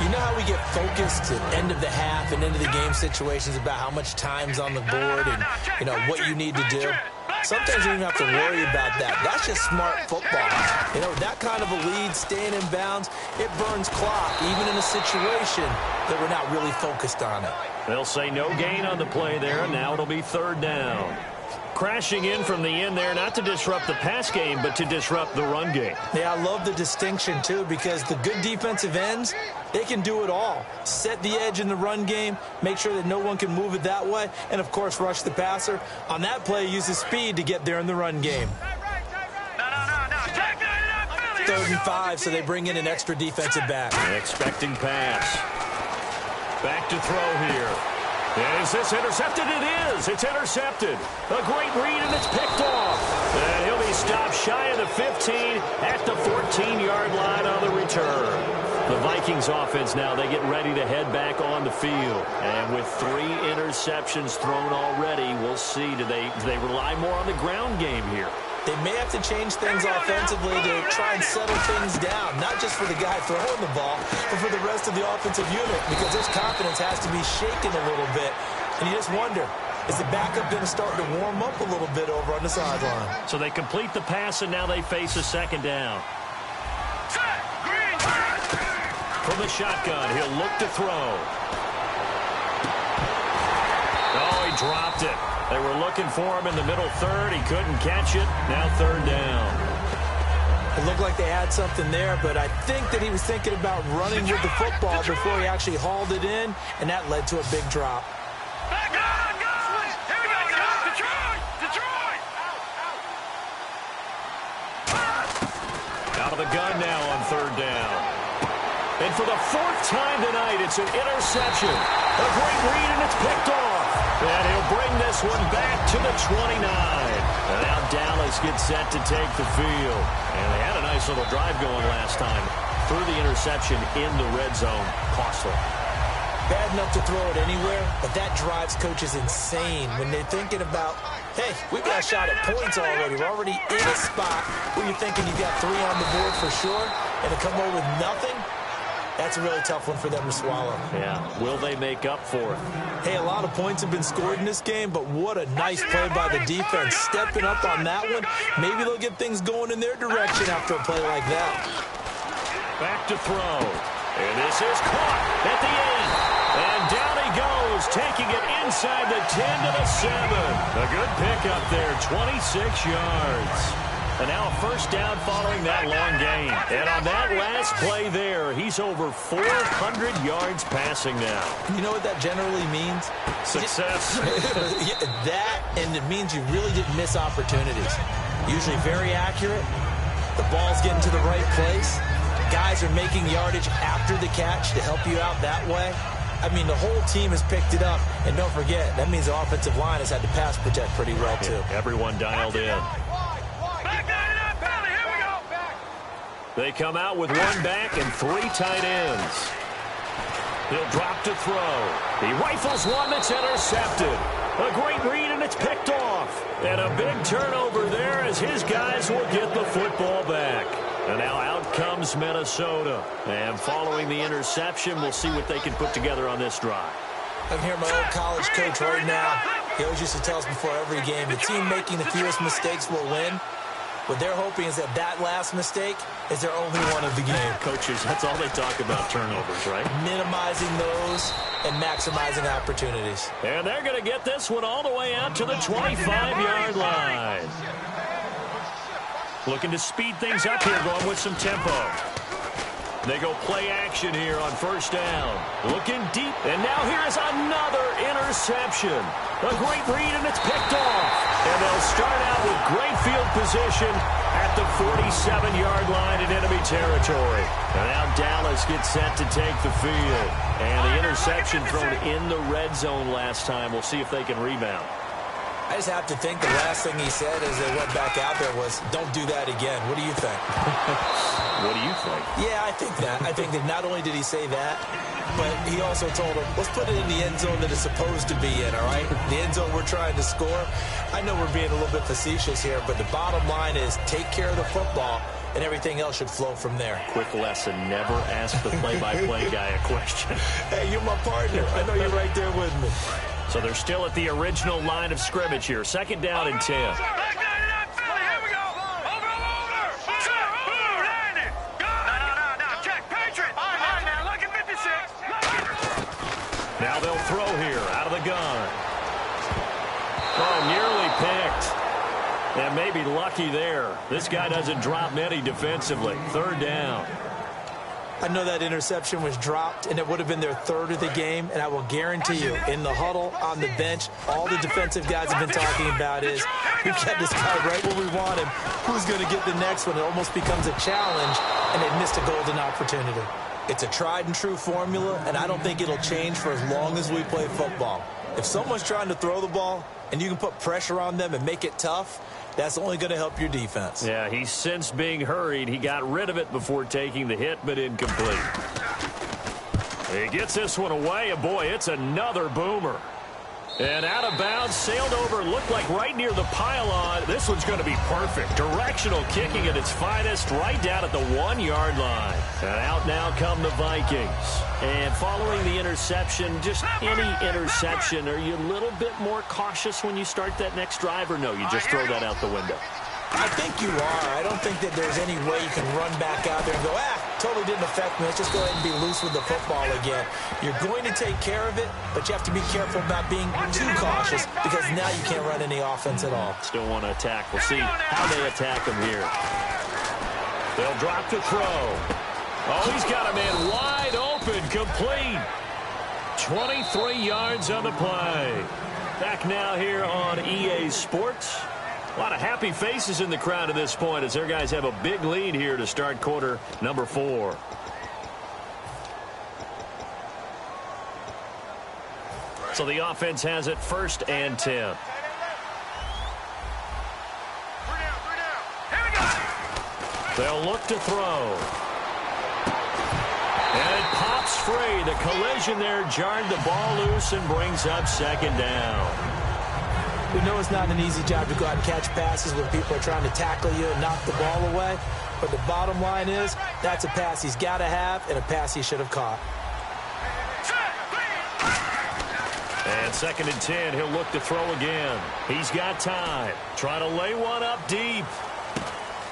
[SPEAKER 5] You know how we get focused at end of the half and end of the game situations about how much time's on the board and, you know, what you need to do? sometimes you don't even have to worry about that. That's just smart football. You know, that kind of a lead, staying in bounds, it burns clock, even in a situation that we're not really focused on it.
[SPEAKER 4] They'll say no gain on the play there. Now it'll be third down. Crashing in from the end there, not to disrupt the pass game, but to disrupt the run game.
[SPEAKER 5] Yeah, I love the distinction, too, because the good defensive ends, they can do it all. Set the edge in the run game, make sure that no one can move it that way, and, of course, rush the passer. On that play, use his speed to get there in the run game.
[SPEAKER 6] No.
[SPEAKER 5] 3rd and 5, so they bring in an extra defensive back.
[SPEAKER 4] Expecting pass. Back to throw here. And is this intercepted? It is. It's intercepted. A great read, and it's picked off. And he'll be stopped shy of the 15 at the 14-yard line on the return. The Vikings offense now, they get ready to head back on the field. And with 3 interceptions thrown already, we'll see. Do they rely more on the ground game here?
[SPEAKER 5] They may have to change things offensively to try and settle things down, not just for the guy throwing the ball, but for the rest of the offensive unit, because his confidence has to be shaken a little bit. And you just wonder, is the backup going to start to warm up a little bit over on the sideline?
[SPEAKER 4] So they complete the pass, and now they face a second down. From the shotgun, he'll look to throw. Oh, he dropped it. They were looking for him in the middle third. He couldn't catch it. Now third down.
[SPEAKER 5] It looked like they had something there, but I think that he was thinking about running with the football before he actually hauled it in, and that led to a big drop.
[SPEAKER 6] Back on, go! Here we go, Detroit!
[SPEAKER 4] Out of the gun now on third down. And for the 4th time tonight, it's an interception. A great read, and it's picked off. And he'll bring this one back to the 29. And now Dallas gets set to take the field. And they had a nice little drive going last time. Threw the interception in the red zone. Costly.
[SPEAKER 5] Bad enough to throw it anywhere, but that drives coaches insane when they're thinking about, hey, we've got a shot at points already. We're already in a spot where you're thinking you've got 3 on the board for sure, and to come away with nothing, that's a really tough one for them to swallow.
[SPEAKER 4] Yeah, will they make up for it?
[SPEAKER 5] Hey, a lot of points have been scored in this game, but what a nice play by the defense. Stepping up on that one, maybe they'll get things going in their direction after a play like that.
[SPEAKER 4] Back to throw. And this is caught at the end. And down he goes, taking it inside the 10 to the 7. A good pickup there, 26 yards. And now a first down following that long gain. And on that last play there, he's over 400 yards passing now.
[SPEAKER 5] You know what that generally means?
[SPEAKER 4] Success.
[SPEAKER 5] That, and it means you really didn't miss opportunities. Usually very accurate. The ball's getting to the right place. Guys are making yardage after the catch to help you out that way. I mean, the whole team has picked it up. And don't forget, that means the offensive line has had to pass protect pretty well, too.
[SPEAKER 4] Everyone dialed in. They come out with 1 back and 3 tight ends. He'll drop to throw. He rifles one that's intercepted. A great read, and it's picked off. And a big turnover there as his guys will get the football back. And now out comes Minnesota. And following the interception, we'll see what they can put together on this drive.
[SPEAKER 5] I can hear my old college coach right now. He always used to tell us before every game, the team making the fewest mistakes will win. What they're hoping is that last mistake is their only one of the game.
[SPEAKER 4] Coaches, that's all they talk about, turnovers, right?
[SPEAKER 5] Minimizing those and maximizing opportunities.
[SPEAKER 4] And they're going to get this one all the way out to the 25-yard line. Looking to speed things up here, going with some tempo. They go play action here on first down. Looking deep, and now here is another interception. A great read, and it's picked off. And they'll start out with great field position at the 47-yard line in enemy territory. And now Dallas gets set to take the field. And the interception thrown in the red zone last time. We'll see if they can rebound.
[SPEAKER 5] I just have to think the last thing he said as they went back out there was, don't do that again. What do you think?
[SPEAKER 4] What do you think?
[SPEAKER 5] Yeah, I think that. I think that not only did he say that, but he also told him, let's put it in the end zone that it's supposed to be in, all right? The end zone we're trying to score. I know we're being a little bit facetious here, but the bottom line is take care of the football, and everything else should flow from there.
[SPEAKER 4] Quick lesson, never ask the play-by-play guy a question.
[SPEAKER 5] Hey, you're my partner. I know you're right there with me.
[SPEAKER 4] So they're still at the original line of scrimmage here. Second down and 10. Now they'll throw here out of the gun. Oh, nearly picked. And maybe lucky there. This guy doesn't drop many defensively. Third down.
[SPEAKER 5] I know that interception was dropped, and it would have been their third of the game, and I will guarantee you, in the huddle, on the bench, all the defensive guys have been talking about is, we've kept this guy right where we want him. Who's going to get the next one? It almost becomes a challenge, and they missed a golden opportunity. It's a tried-and-true formula, and I don't think it'll change for as long as we play football. If someone's trying to throw the ball, and you can put pressure on them and make it tough, that's only going to help your defense.
[SPEAKER 4] Yeah, he's since being hurried. He got rid of it before taking the hit, but incomplete. He gets this one away, and boy, it's another boomer. And out of bounds, sailed over, looked like right near the pylon. This one's going to be perfect. Directional kicking at its finest, right down at the 1-yard line. And out now come the Vikings. And following the interception, just any interception, are you a little bit more cautious when you start that next drive, or no, you just throw that out the window?
[SPEAKER 5] I think you are. I don't think that there's any way you can run back out there and go, totally didn't affect me. Let's just go ahead and be loose with the football again. You're going to take care of it, but you have to be careful about being too cautious because now you can't run any offense at all.
[SPEAKER 4] Still want to attack. We'll see how they attack him here. They'll drop to throw. Oh, he's got a man wide open, complete. 23 yards on the play. Back now here on EA Sports. A lot of happy faces in the crowd at this point as their guys have a big lead here to start quarter number 4. So the offense has it 1st and 10. They'll look to throw. And it pops free. The collision there jarred the ball loose and brings up 2nd down.
[SPEAKER 5] We know it's not an easy job to go out and catch passes when people are trying to tackle you and knock the ball away. But the bottom line is, that's a pass he's got to have and a pass he should have caught.
[SPEAKER 4] And 2nd and 10, he'll look to throw again. He's got time. Trying to lay one up deep.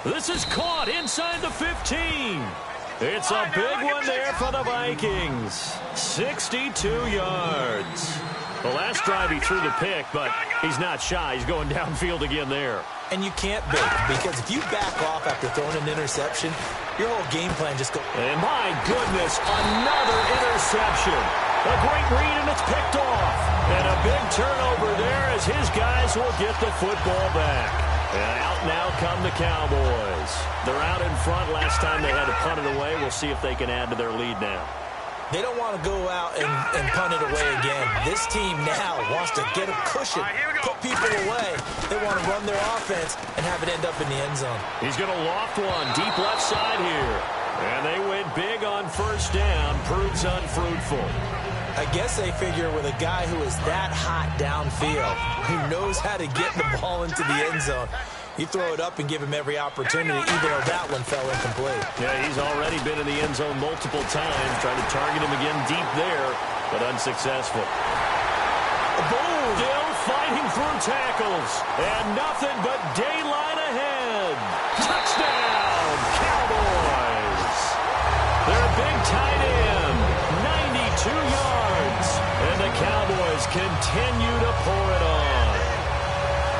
[SPEAKER 4] This is caught inside the 15. It's a big one there for the Vikings. 62 yards. The last drive he threw the pick, but he's not shy. He's going downfield again there.
[SPEAKER 5] And you can't be, because if you back off after throwing an interception, your whole game plan just goes.
[SPEAKER 4] And my goodness, another interception. A great read, and it's picked off. And a big turnover there as his guys will get the football back. And out now come the Cowboys. They're out in front. Last time they had to punt it away. We'll see if they can add to their lead now.
[SPEAKER 5] They don't want to go out and punt it away again. This team now wants to get a cushion, put people away. They want to run their offense and have it end up in the end zone.
[SPEAKER 4] He's going to loft one deep left side here. And they went big on 1st down. Proves unfruitful.
[SPEAKER 5] I guess they figure with a guy who is that hot downfield, who knows how to get the ball into the end zone, you throw it up and give him every opportunity, even though that one fell incomplete.
[SPEAKER 4] Yeah, he's already been in the end zone multiple times, trying to target him again deep there, but unsuccessful. Boom! Still fighting through tackles, and nothing but daylight ahead. Touchdown, Cowboys! Their big tight end, 92 yards, and the Cowboys continue to pour it on.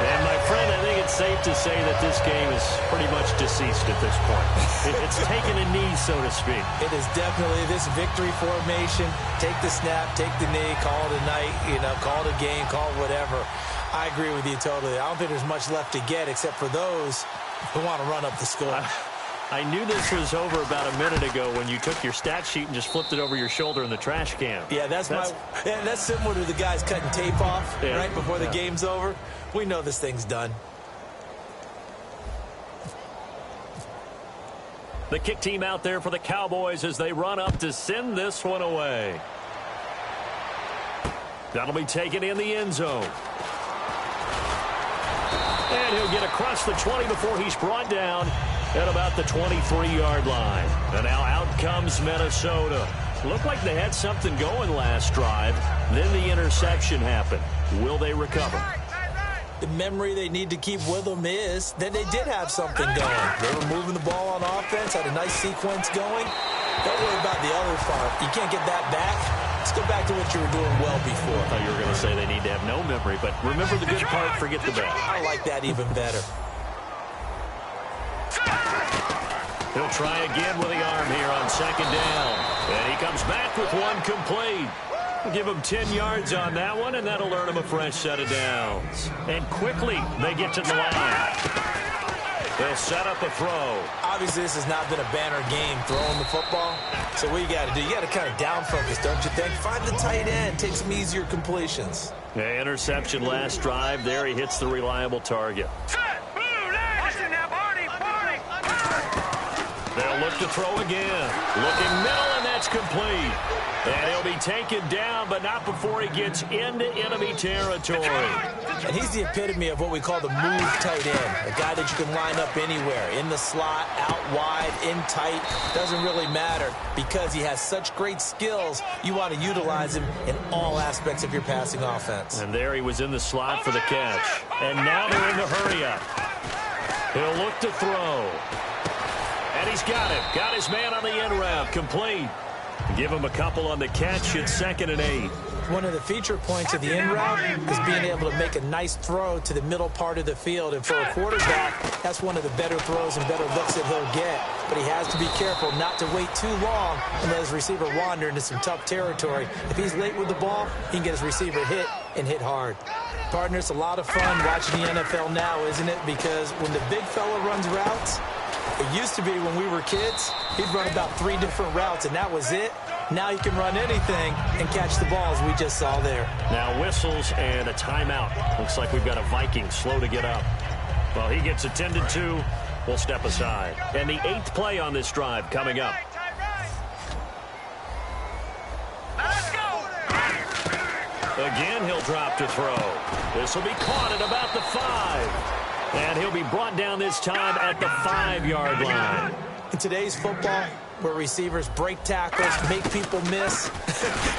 [SPEAKER 4] And, my friend, I think it's safe to say that this game is pretty much deceased at this point. It's taken a knee, so to speak.
[SPEAKER 5] It is definitely this victory formation. Take the snap, take the knee, call it a night, call it a game, call it whatever. I agree with you totally. I don't think there's much left to get except for those who want to run up the score.
[SPEAKER 4] I knew this was over about a minute ago when you took your stat sheet and just flipped it over your shoulder in the trash can.
[SPEAKER 5] Yeah, that's similar to the guys cutting tape off right before the game's over. We know this thing's done.
[SPEAKER 4] The kick team out there for the Cowboys as they run up to send this one away. That'll be taken in the end zone. And he'll get across the 20 before he's brought down at about the 23-yard line. And now out comes Minnesota. Looked like they had something going last drive. Then the interception happened. Will they recover?
[SPEAKER 5] The memory they need to keep with them is that they did have something going. They were moving the ball on offense, had a nice sequence going. Don't worry about the other part. You can't get that back. Let's go back back to what you were doing well before.
[SPEAKER 4] I thought you were going to say they need to have no memory, but remember the good part, forget the bad.
[SPEAKER 5] I like that even better.
[SPEAKER 4] He'll try again with the arm here on second down. And he comes back with one complete. We'll give him 10 yards on that one, and that'll earn him a fresh set of downs. And quickly, they get to the line. They'll set up a throw.
[SPEAKER 5] Obviously, this has not been a banner game throwing the football. So what you got to do, you got to kind of down focus, don't you think? Find the tight end, take some easier completions.
[SPEAKER 4] Yeah, interception last drive. There he hits the reliable target. They'll look to throw again. Looking middle, and that's complete. And he'll be taken down, but not before he gets into enemy territory.
[SPEAKER 5] And he's the epitome of what we call the move tight end. A guy that you can line up anywhere. In the slot, out wide, in tight. Doesn't really matter because he has such great skills. You want to utilize him in all aspects of your passing offense.
[SPEAKER 4] And there he was in the slot for the catch. And now they're in the hurry-up. He'll look to throw. And he's got it. Got his man on the end route. Complete. Give him a couple on the catch. It's 2nd and 8.
[SPEAKER 5] One of the feature points of the in route is being able to make a nice throw to the middle part of the field. And for a quarterback, that's one of the better throws and better looks that he'll get. But he has to be careful not to wait too long and let his receiver wander into some tough territory. If he's late with the ball, he can get his receiver hit and hit hard. Partner, it's a lot of fun watching the NFL now, isn't it? Because when the big fella runs routes, it used to be when we were kids, he'd run about 3 different routes, and that was it. Now he can run anything and catch the balls we just saw there.
[SPEAKER 4] Now whistles and a timeout. Looks like we've got a Viking slow to get up. Well, he gets attended to. We'll step aside. And the 8th play on this drive coming up.
[SPEAKER 6] Let's go.
[SPEAKER 4] Again, he'll drop to throw. This will be caught at about the 5. And he'll be brought down this time at the 5-yard line.
[SPEAKER 5] In today's football, where receivers break tackles, make people miss,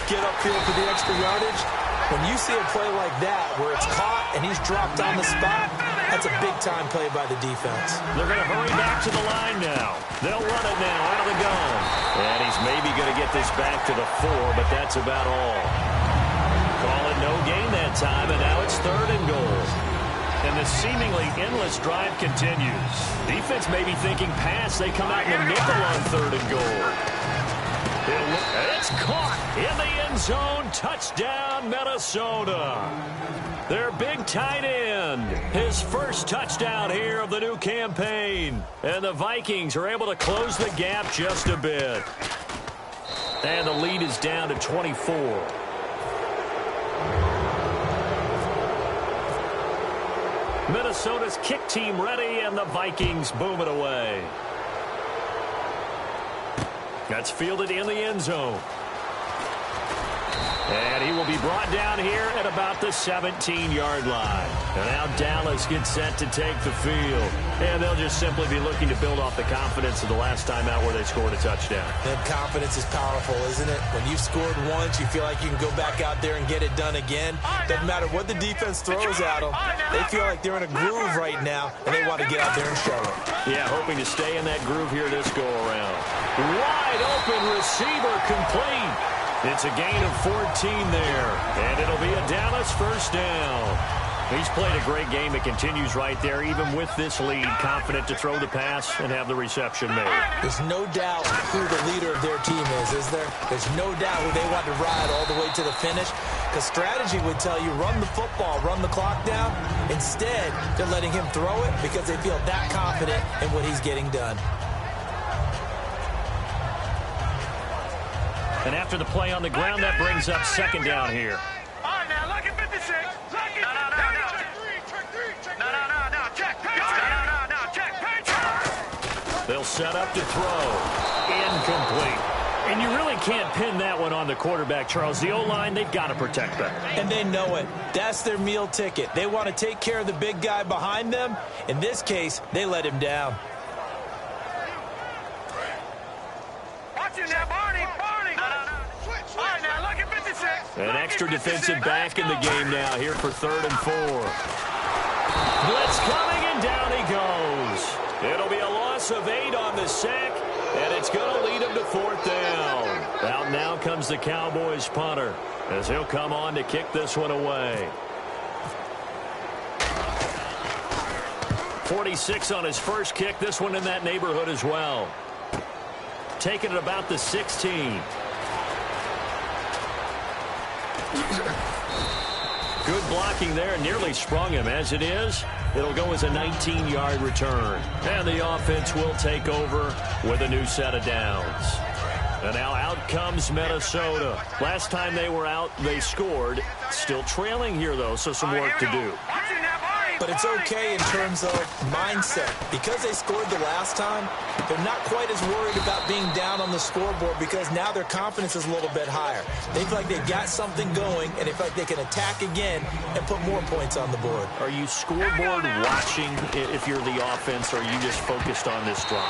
[SPEAKER 5] get upfield for the extra yardage, when you see a play like that where it's caught and he's dropped on the spot, that's a big-time play by the defense.
[SPEAKER 4] They're going to hurry back to the line now. They'll run it now out of the gun. And he's maybe going to get this back to the 4, but that's about all. Call it no gain that time, and now it's 3rd and goal. And the seemingly endless drive continues. Defense may be thinking pass. They come out in the nickel on 3rd and goal. It's caught in the end zone. Touchdown, Minnesota. Their big tight end. His first touchdown here of the new campaign. And the Vikings are able to close the gap just a bit. And the lead is down to 24. Minnesota's kick team ready, and the Vikings boom it away. That's fielded in the end zone. And he will be brought down here at about the 17-yard line. And now Dallas gets set to take the field. And they'll just simply be looking to build off the confidence of the last time out where they scored a touchdown.
[SPEAKER 5] And confidence is powerful, isn't it? When you've scored once, you feel like you can go back out there and get it done again. Doesn't matter what the defense throws at them. They feel like they're in a groove right now, and they want to get out there and show it.
[SPEAKER 4] Yeah, hoping to stay in that groove here this go-around. Wide open receiver complete. It's a gain of 14 there, and it'll be a Dallas first down. He's played a great game. It continues right there, even with this lead, confident to throw the pass and have the reception made.
[SPEAKER 5] There's no doubt who the leader of their team is there? There's no doubt who they want to ride all the way to the finish, because strategy would tell you run the football, run the clock down. Instead, they're letting him throw it because they feel that confident in what he's getting done.
[SPEAKER 4] And after the play on the ground, that brings up 2nd down here.
[SPEAKER 6] All right, now, look at 56. Look at No, check. No, check.
[SPEAKER 4] They'll set up to throw. Incomplete. And you really can't pin that one on the quarterback, Charles. The O-line, they've got to protect that.
[SPEAKER 5] And they know it. That's their meal ticket. They want to take care of the big guy behind them. In this case, they let him down.
[SPEAKER 6] Watch it now, Barney. All right, now, look at 56.
[SPEAKER 4] An extra defensive back in the game now here for 3rd and 4. Blitz coming, and down he goes. It'll be a loss of 8 on the sack, and it's going to lead him to 4th down. Out now comes the Cowboys punter. as he'll come on to kick this one away. 46 on his first kick. This one in that neighborhood as well. Taking it about the 16. Good blocking there. Nearly sprung him. As it is, it'll go as a 19-yard return. And the offense will take over with a new set of downs. And now out comes Minnesota. Last time they were out, they scored. Still trailing here, though, so some work to do.
[SPEAKER 5] But it's okay in terms of mindset. Because they scored the last time, they're not quite as worried about being down on the scoreboard because now their confidence is a little bit higher. They feel like they've got something going, and they feel like they can attack again and put more points on the board.
[SPEAKER 4] Are you scoreboard watching if you're the offense, or are you just focused on this drive?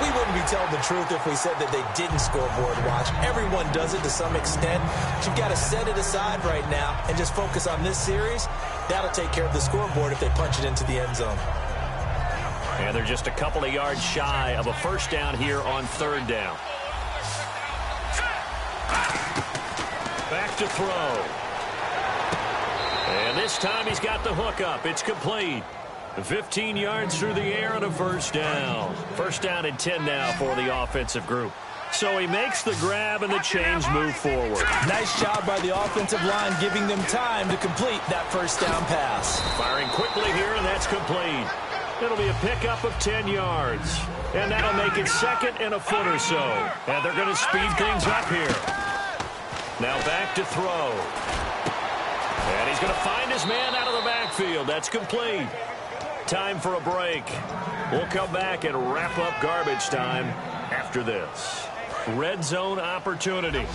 [SPEAKER 5] We wouldn't be telling the truth if we said that they didn't scoreboard watch. Everyone does it to some extent. But you've got to set it aside right now and just focus on this series. That'll take care of the scoreboard if they punch it into the end zone.
[SPEAKER 4] And they're just a couple of yards shy of a first down here on third down. Back to throw. And this time he's got the hook up. It's complete. 15 yards through the air and a first down. First down and 10 now for the offensive group. So he makes the grab and the chains move forward.
[SPEAKER 5] Nice job by the offensive line giving them time to complete that first down pass.
[SPEAKER 4] Firing quickly here, and that's complete. It'll be a pickup of 10 yards. And that'll make it second and a foot or so. And they're going to speed things up here. Now back to throw. And he's going to find his man out of the backfield. That's complete. Time for a break. We'll come back and wrap up garbage time after this. Red zone opportunity.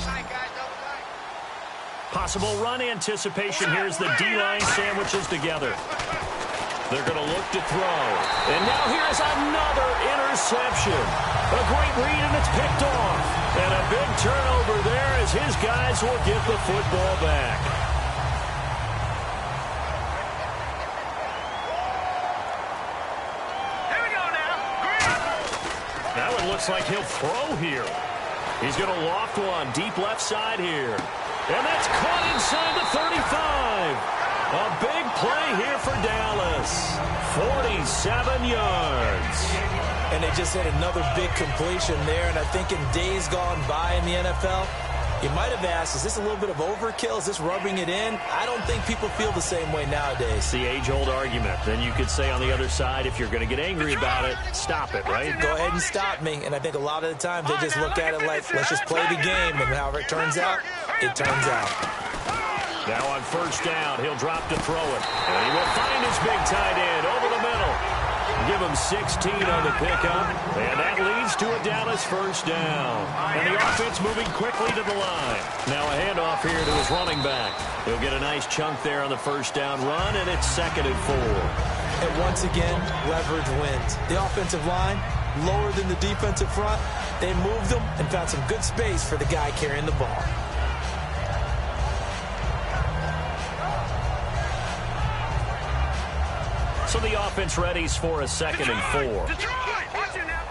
[SPEAKER 4] Possible run anticipation. Here's the D-line sandwiches together. They're going to look to throw. And now here's another interception. A great read, and it's picked off. And a big turnover there as his guys will get the football back. Now it looks like he'll throw here. He's going to loft one deep left side here. And that's caught inside the 35. A big play here for Dallas. 47 yards.
[SPEAKER 5] And they just had another big completion there. And I think in days gone by in the NFL, you might have asked, is this a little bit of overkill? Is this rubbing it in? I don't think people feel the same way nowadays.
[SPEAKER 4] It's the age-old argument. Then you could say on the other side, if you're going to get angry about it, stop it, right?
[SPEAKER 5] Go ahead and stop me. And I think a lot of the times they just look at it like, let's just play the game. And however it turns out, it turns out.
[SPEAKER 4] Now on first down, he'll drop to throw it. And he will find his big tight end over the middle. Give him 16 on the pickup. And that leads to a Dallas first down. And the offense moving quickly to the line. Now a handoff here to his running back. He'll get a nice chunk there on the first down run, and it's 2nd and 4.
[SPEAKER 5] And once again, leverage wins. The offensive line, lower than the defensive front. They moved them and found some good space for the guy carrying the ball.
[SPEAKER 4] So the offense readies for a 2nd and 4.
[SPEAKER 6] Detroit, watch it now.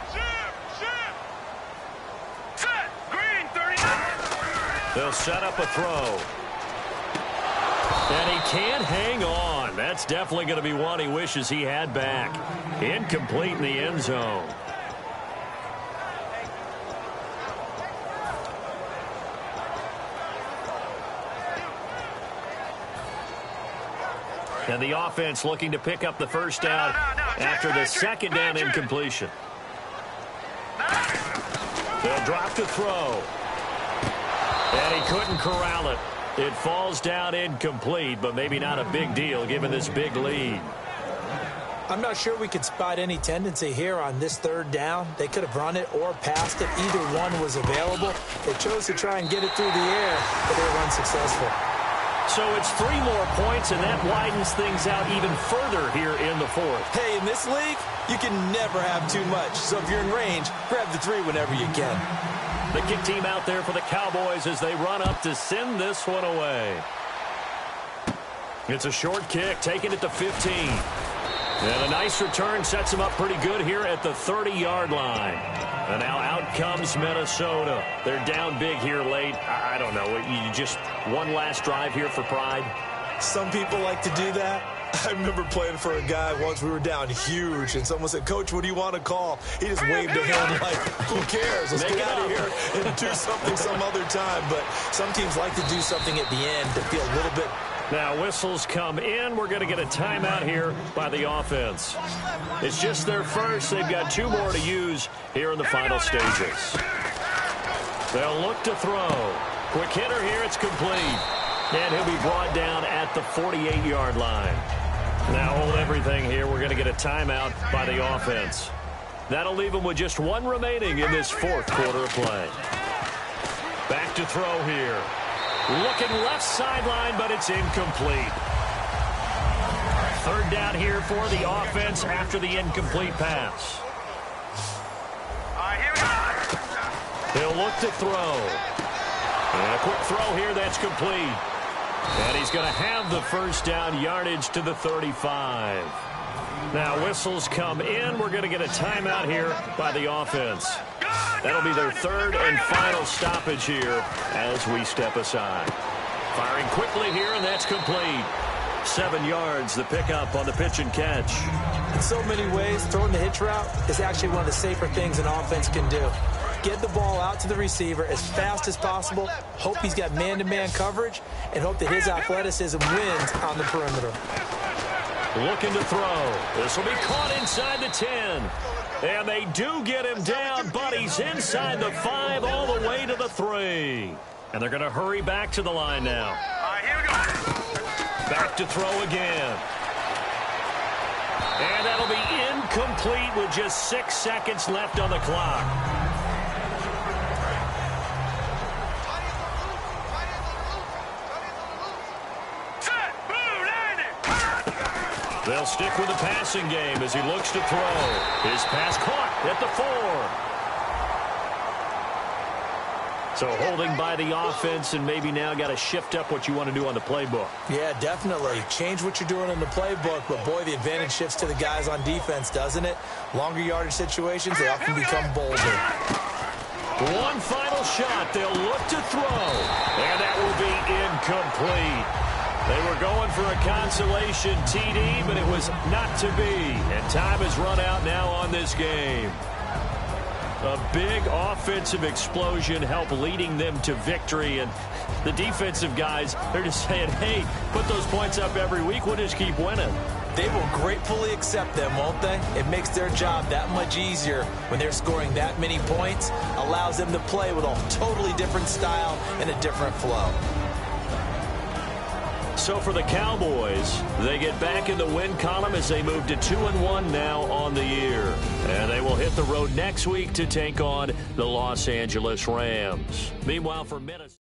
[SPEAKER 6] Set. Green, 39.
[SPEAKER 4] They'll set up a throw. And he can't hang on. That's definitely going to be one he wishes he had back. Incomplete in the end zone. And the offense looking to pick up the first down after the second down incompletion. They'll drop to throw. And he couldn't corral it. It falls down incomplete, but maybe not a big deal given this big lead.
[SPEAKER 5] I'm not sure we could spot any tendency here on this third down. They could have run it or passed it. Either one was available. They chose to try and get it through the air, but they were unsuccessful.
[SPEAKER 4] So it's 3 more points, and that widens things out even further here in the 4th.
[SPEAKER 5] Hey, in this league, you can never have too much. So if you're in range, grab the 3 whenever you can.
[SPEAKER 4] The kick team out there for the Cowboys as they run up to send this one away. It's a short kick, taking it to 15. And a nice return sets him up pretty good here at the 30-yard line. And now out comes Minnesota. They're down big here late. I don't know. You just one last drive here for pride?
[SPEAKER 5] Some people like to do that. I remember playing for a guy once. We were down huge, and someone said, "Coach, what do you want to call?" He just waved a hand like, who cares? Let's get out of here and do something some other time. But some teams like to do something at the end to feel a little bit.
[SPEAKER 4] Now whistles come in. We're going to get a timeout here by the offense. It's just their first. They've got 2 more to use here in the final stages. They'll look to throw. Quick hitter here. It's complete. And he'll be brought down at the 48-yard line. Now hold everything here. We're going to get a timeout by the offense. That'll leave them with just 1 remaining in this 4th quarter of play. Back to throw here. Looking left sideline, but it's incomplete. 3rd down here for the offense after the incomplete pass.
[SPEAKER 6] All right, here we go.
[SPEAKER 4] He'll look to throw. And a quick throw here that's complete. And he's going to have the 1st down yardage to the 35. Now whistles come in. We're going to get a timeout here by the offense. That'll be their 3rd and final stoppage here as we step aside. Firing quickly here, and that's complete. 7 yards, the pickup on the pitch and catch.
[SPEAKER 5] In so many ways, throwing the hitch route is actually one of the safer things an offense can do. Get the ball out to the receiver as fast as possible, hope he's got man-to-man coverage, and hope that his athleticism wins on the perimeter.
[SPEAKER 4] Looking to throw. This will be caught inside the 10. And they do get him down, but he's inside the 5 all the way to the 3. And they're going to hurry back to the line now.
[SPEAKER 6] All right, here we go.
[SPEAKER 4] Back to throw again. And that'll be incomplete with just 6 seconds left on the clock. They'll stick with the passing game as he looks to throw. His pass caught at the 4. So holding by the offense, and maybe now got to shift up what you want to do on the playbook.
[SPEAKER 5] Yeah, definitely. Change what you're doing in the playbook, but boy, the advantage shifts to the guys on defense, doesn't it? Longer yardage situations, they often become bolder.
[SPEAKER 4] One final shot. They'll look to throw. And that will be incomplete. They were going for a consolation TD, but it was not to be. And time has run out now on this game. A big offensive explosion helped leading them to victory. And the defensive guys, they're just saying, hey, put those points up every week. We'll just keep winning.
[SPEAKER 5] They will gratefully accept them, won't they? It makes their job that much easier when they're scoring that many points. Allows them to play with a totally different style and a different flow.
[SPEAKER 4] So for the Cowboys, they get back in the win column as they move to 2-1 now on the year. And they will hit the road next week to take on the Los Angeles Rams. Meanwhile, for Minnesota.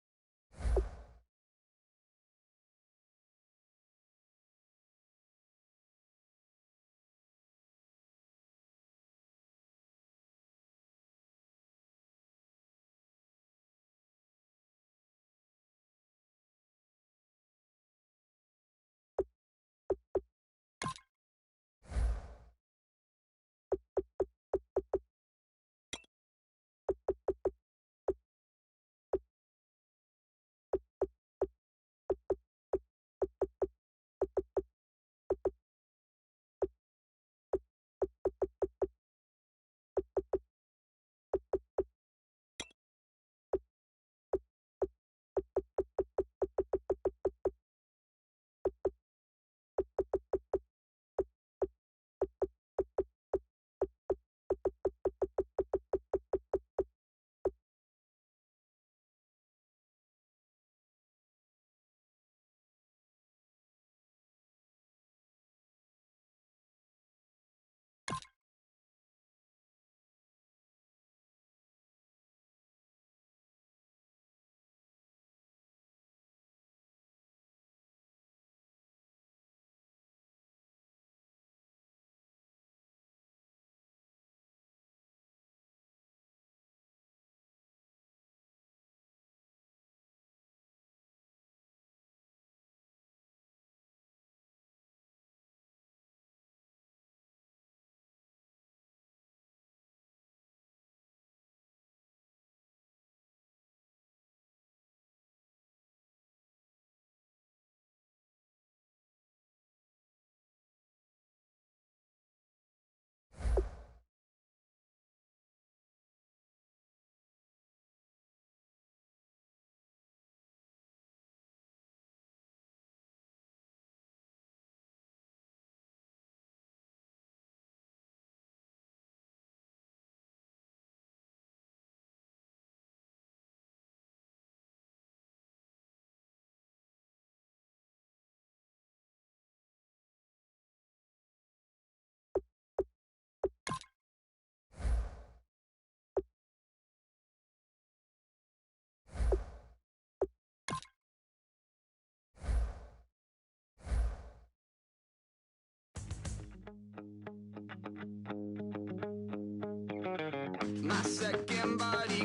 [SPEAKER 7] second body.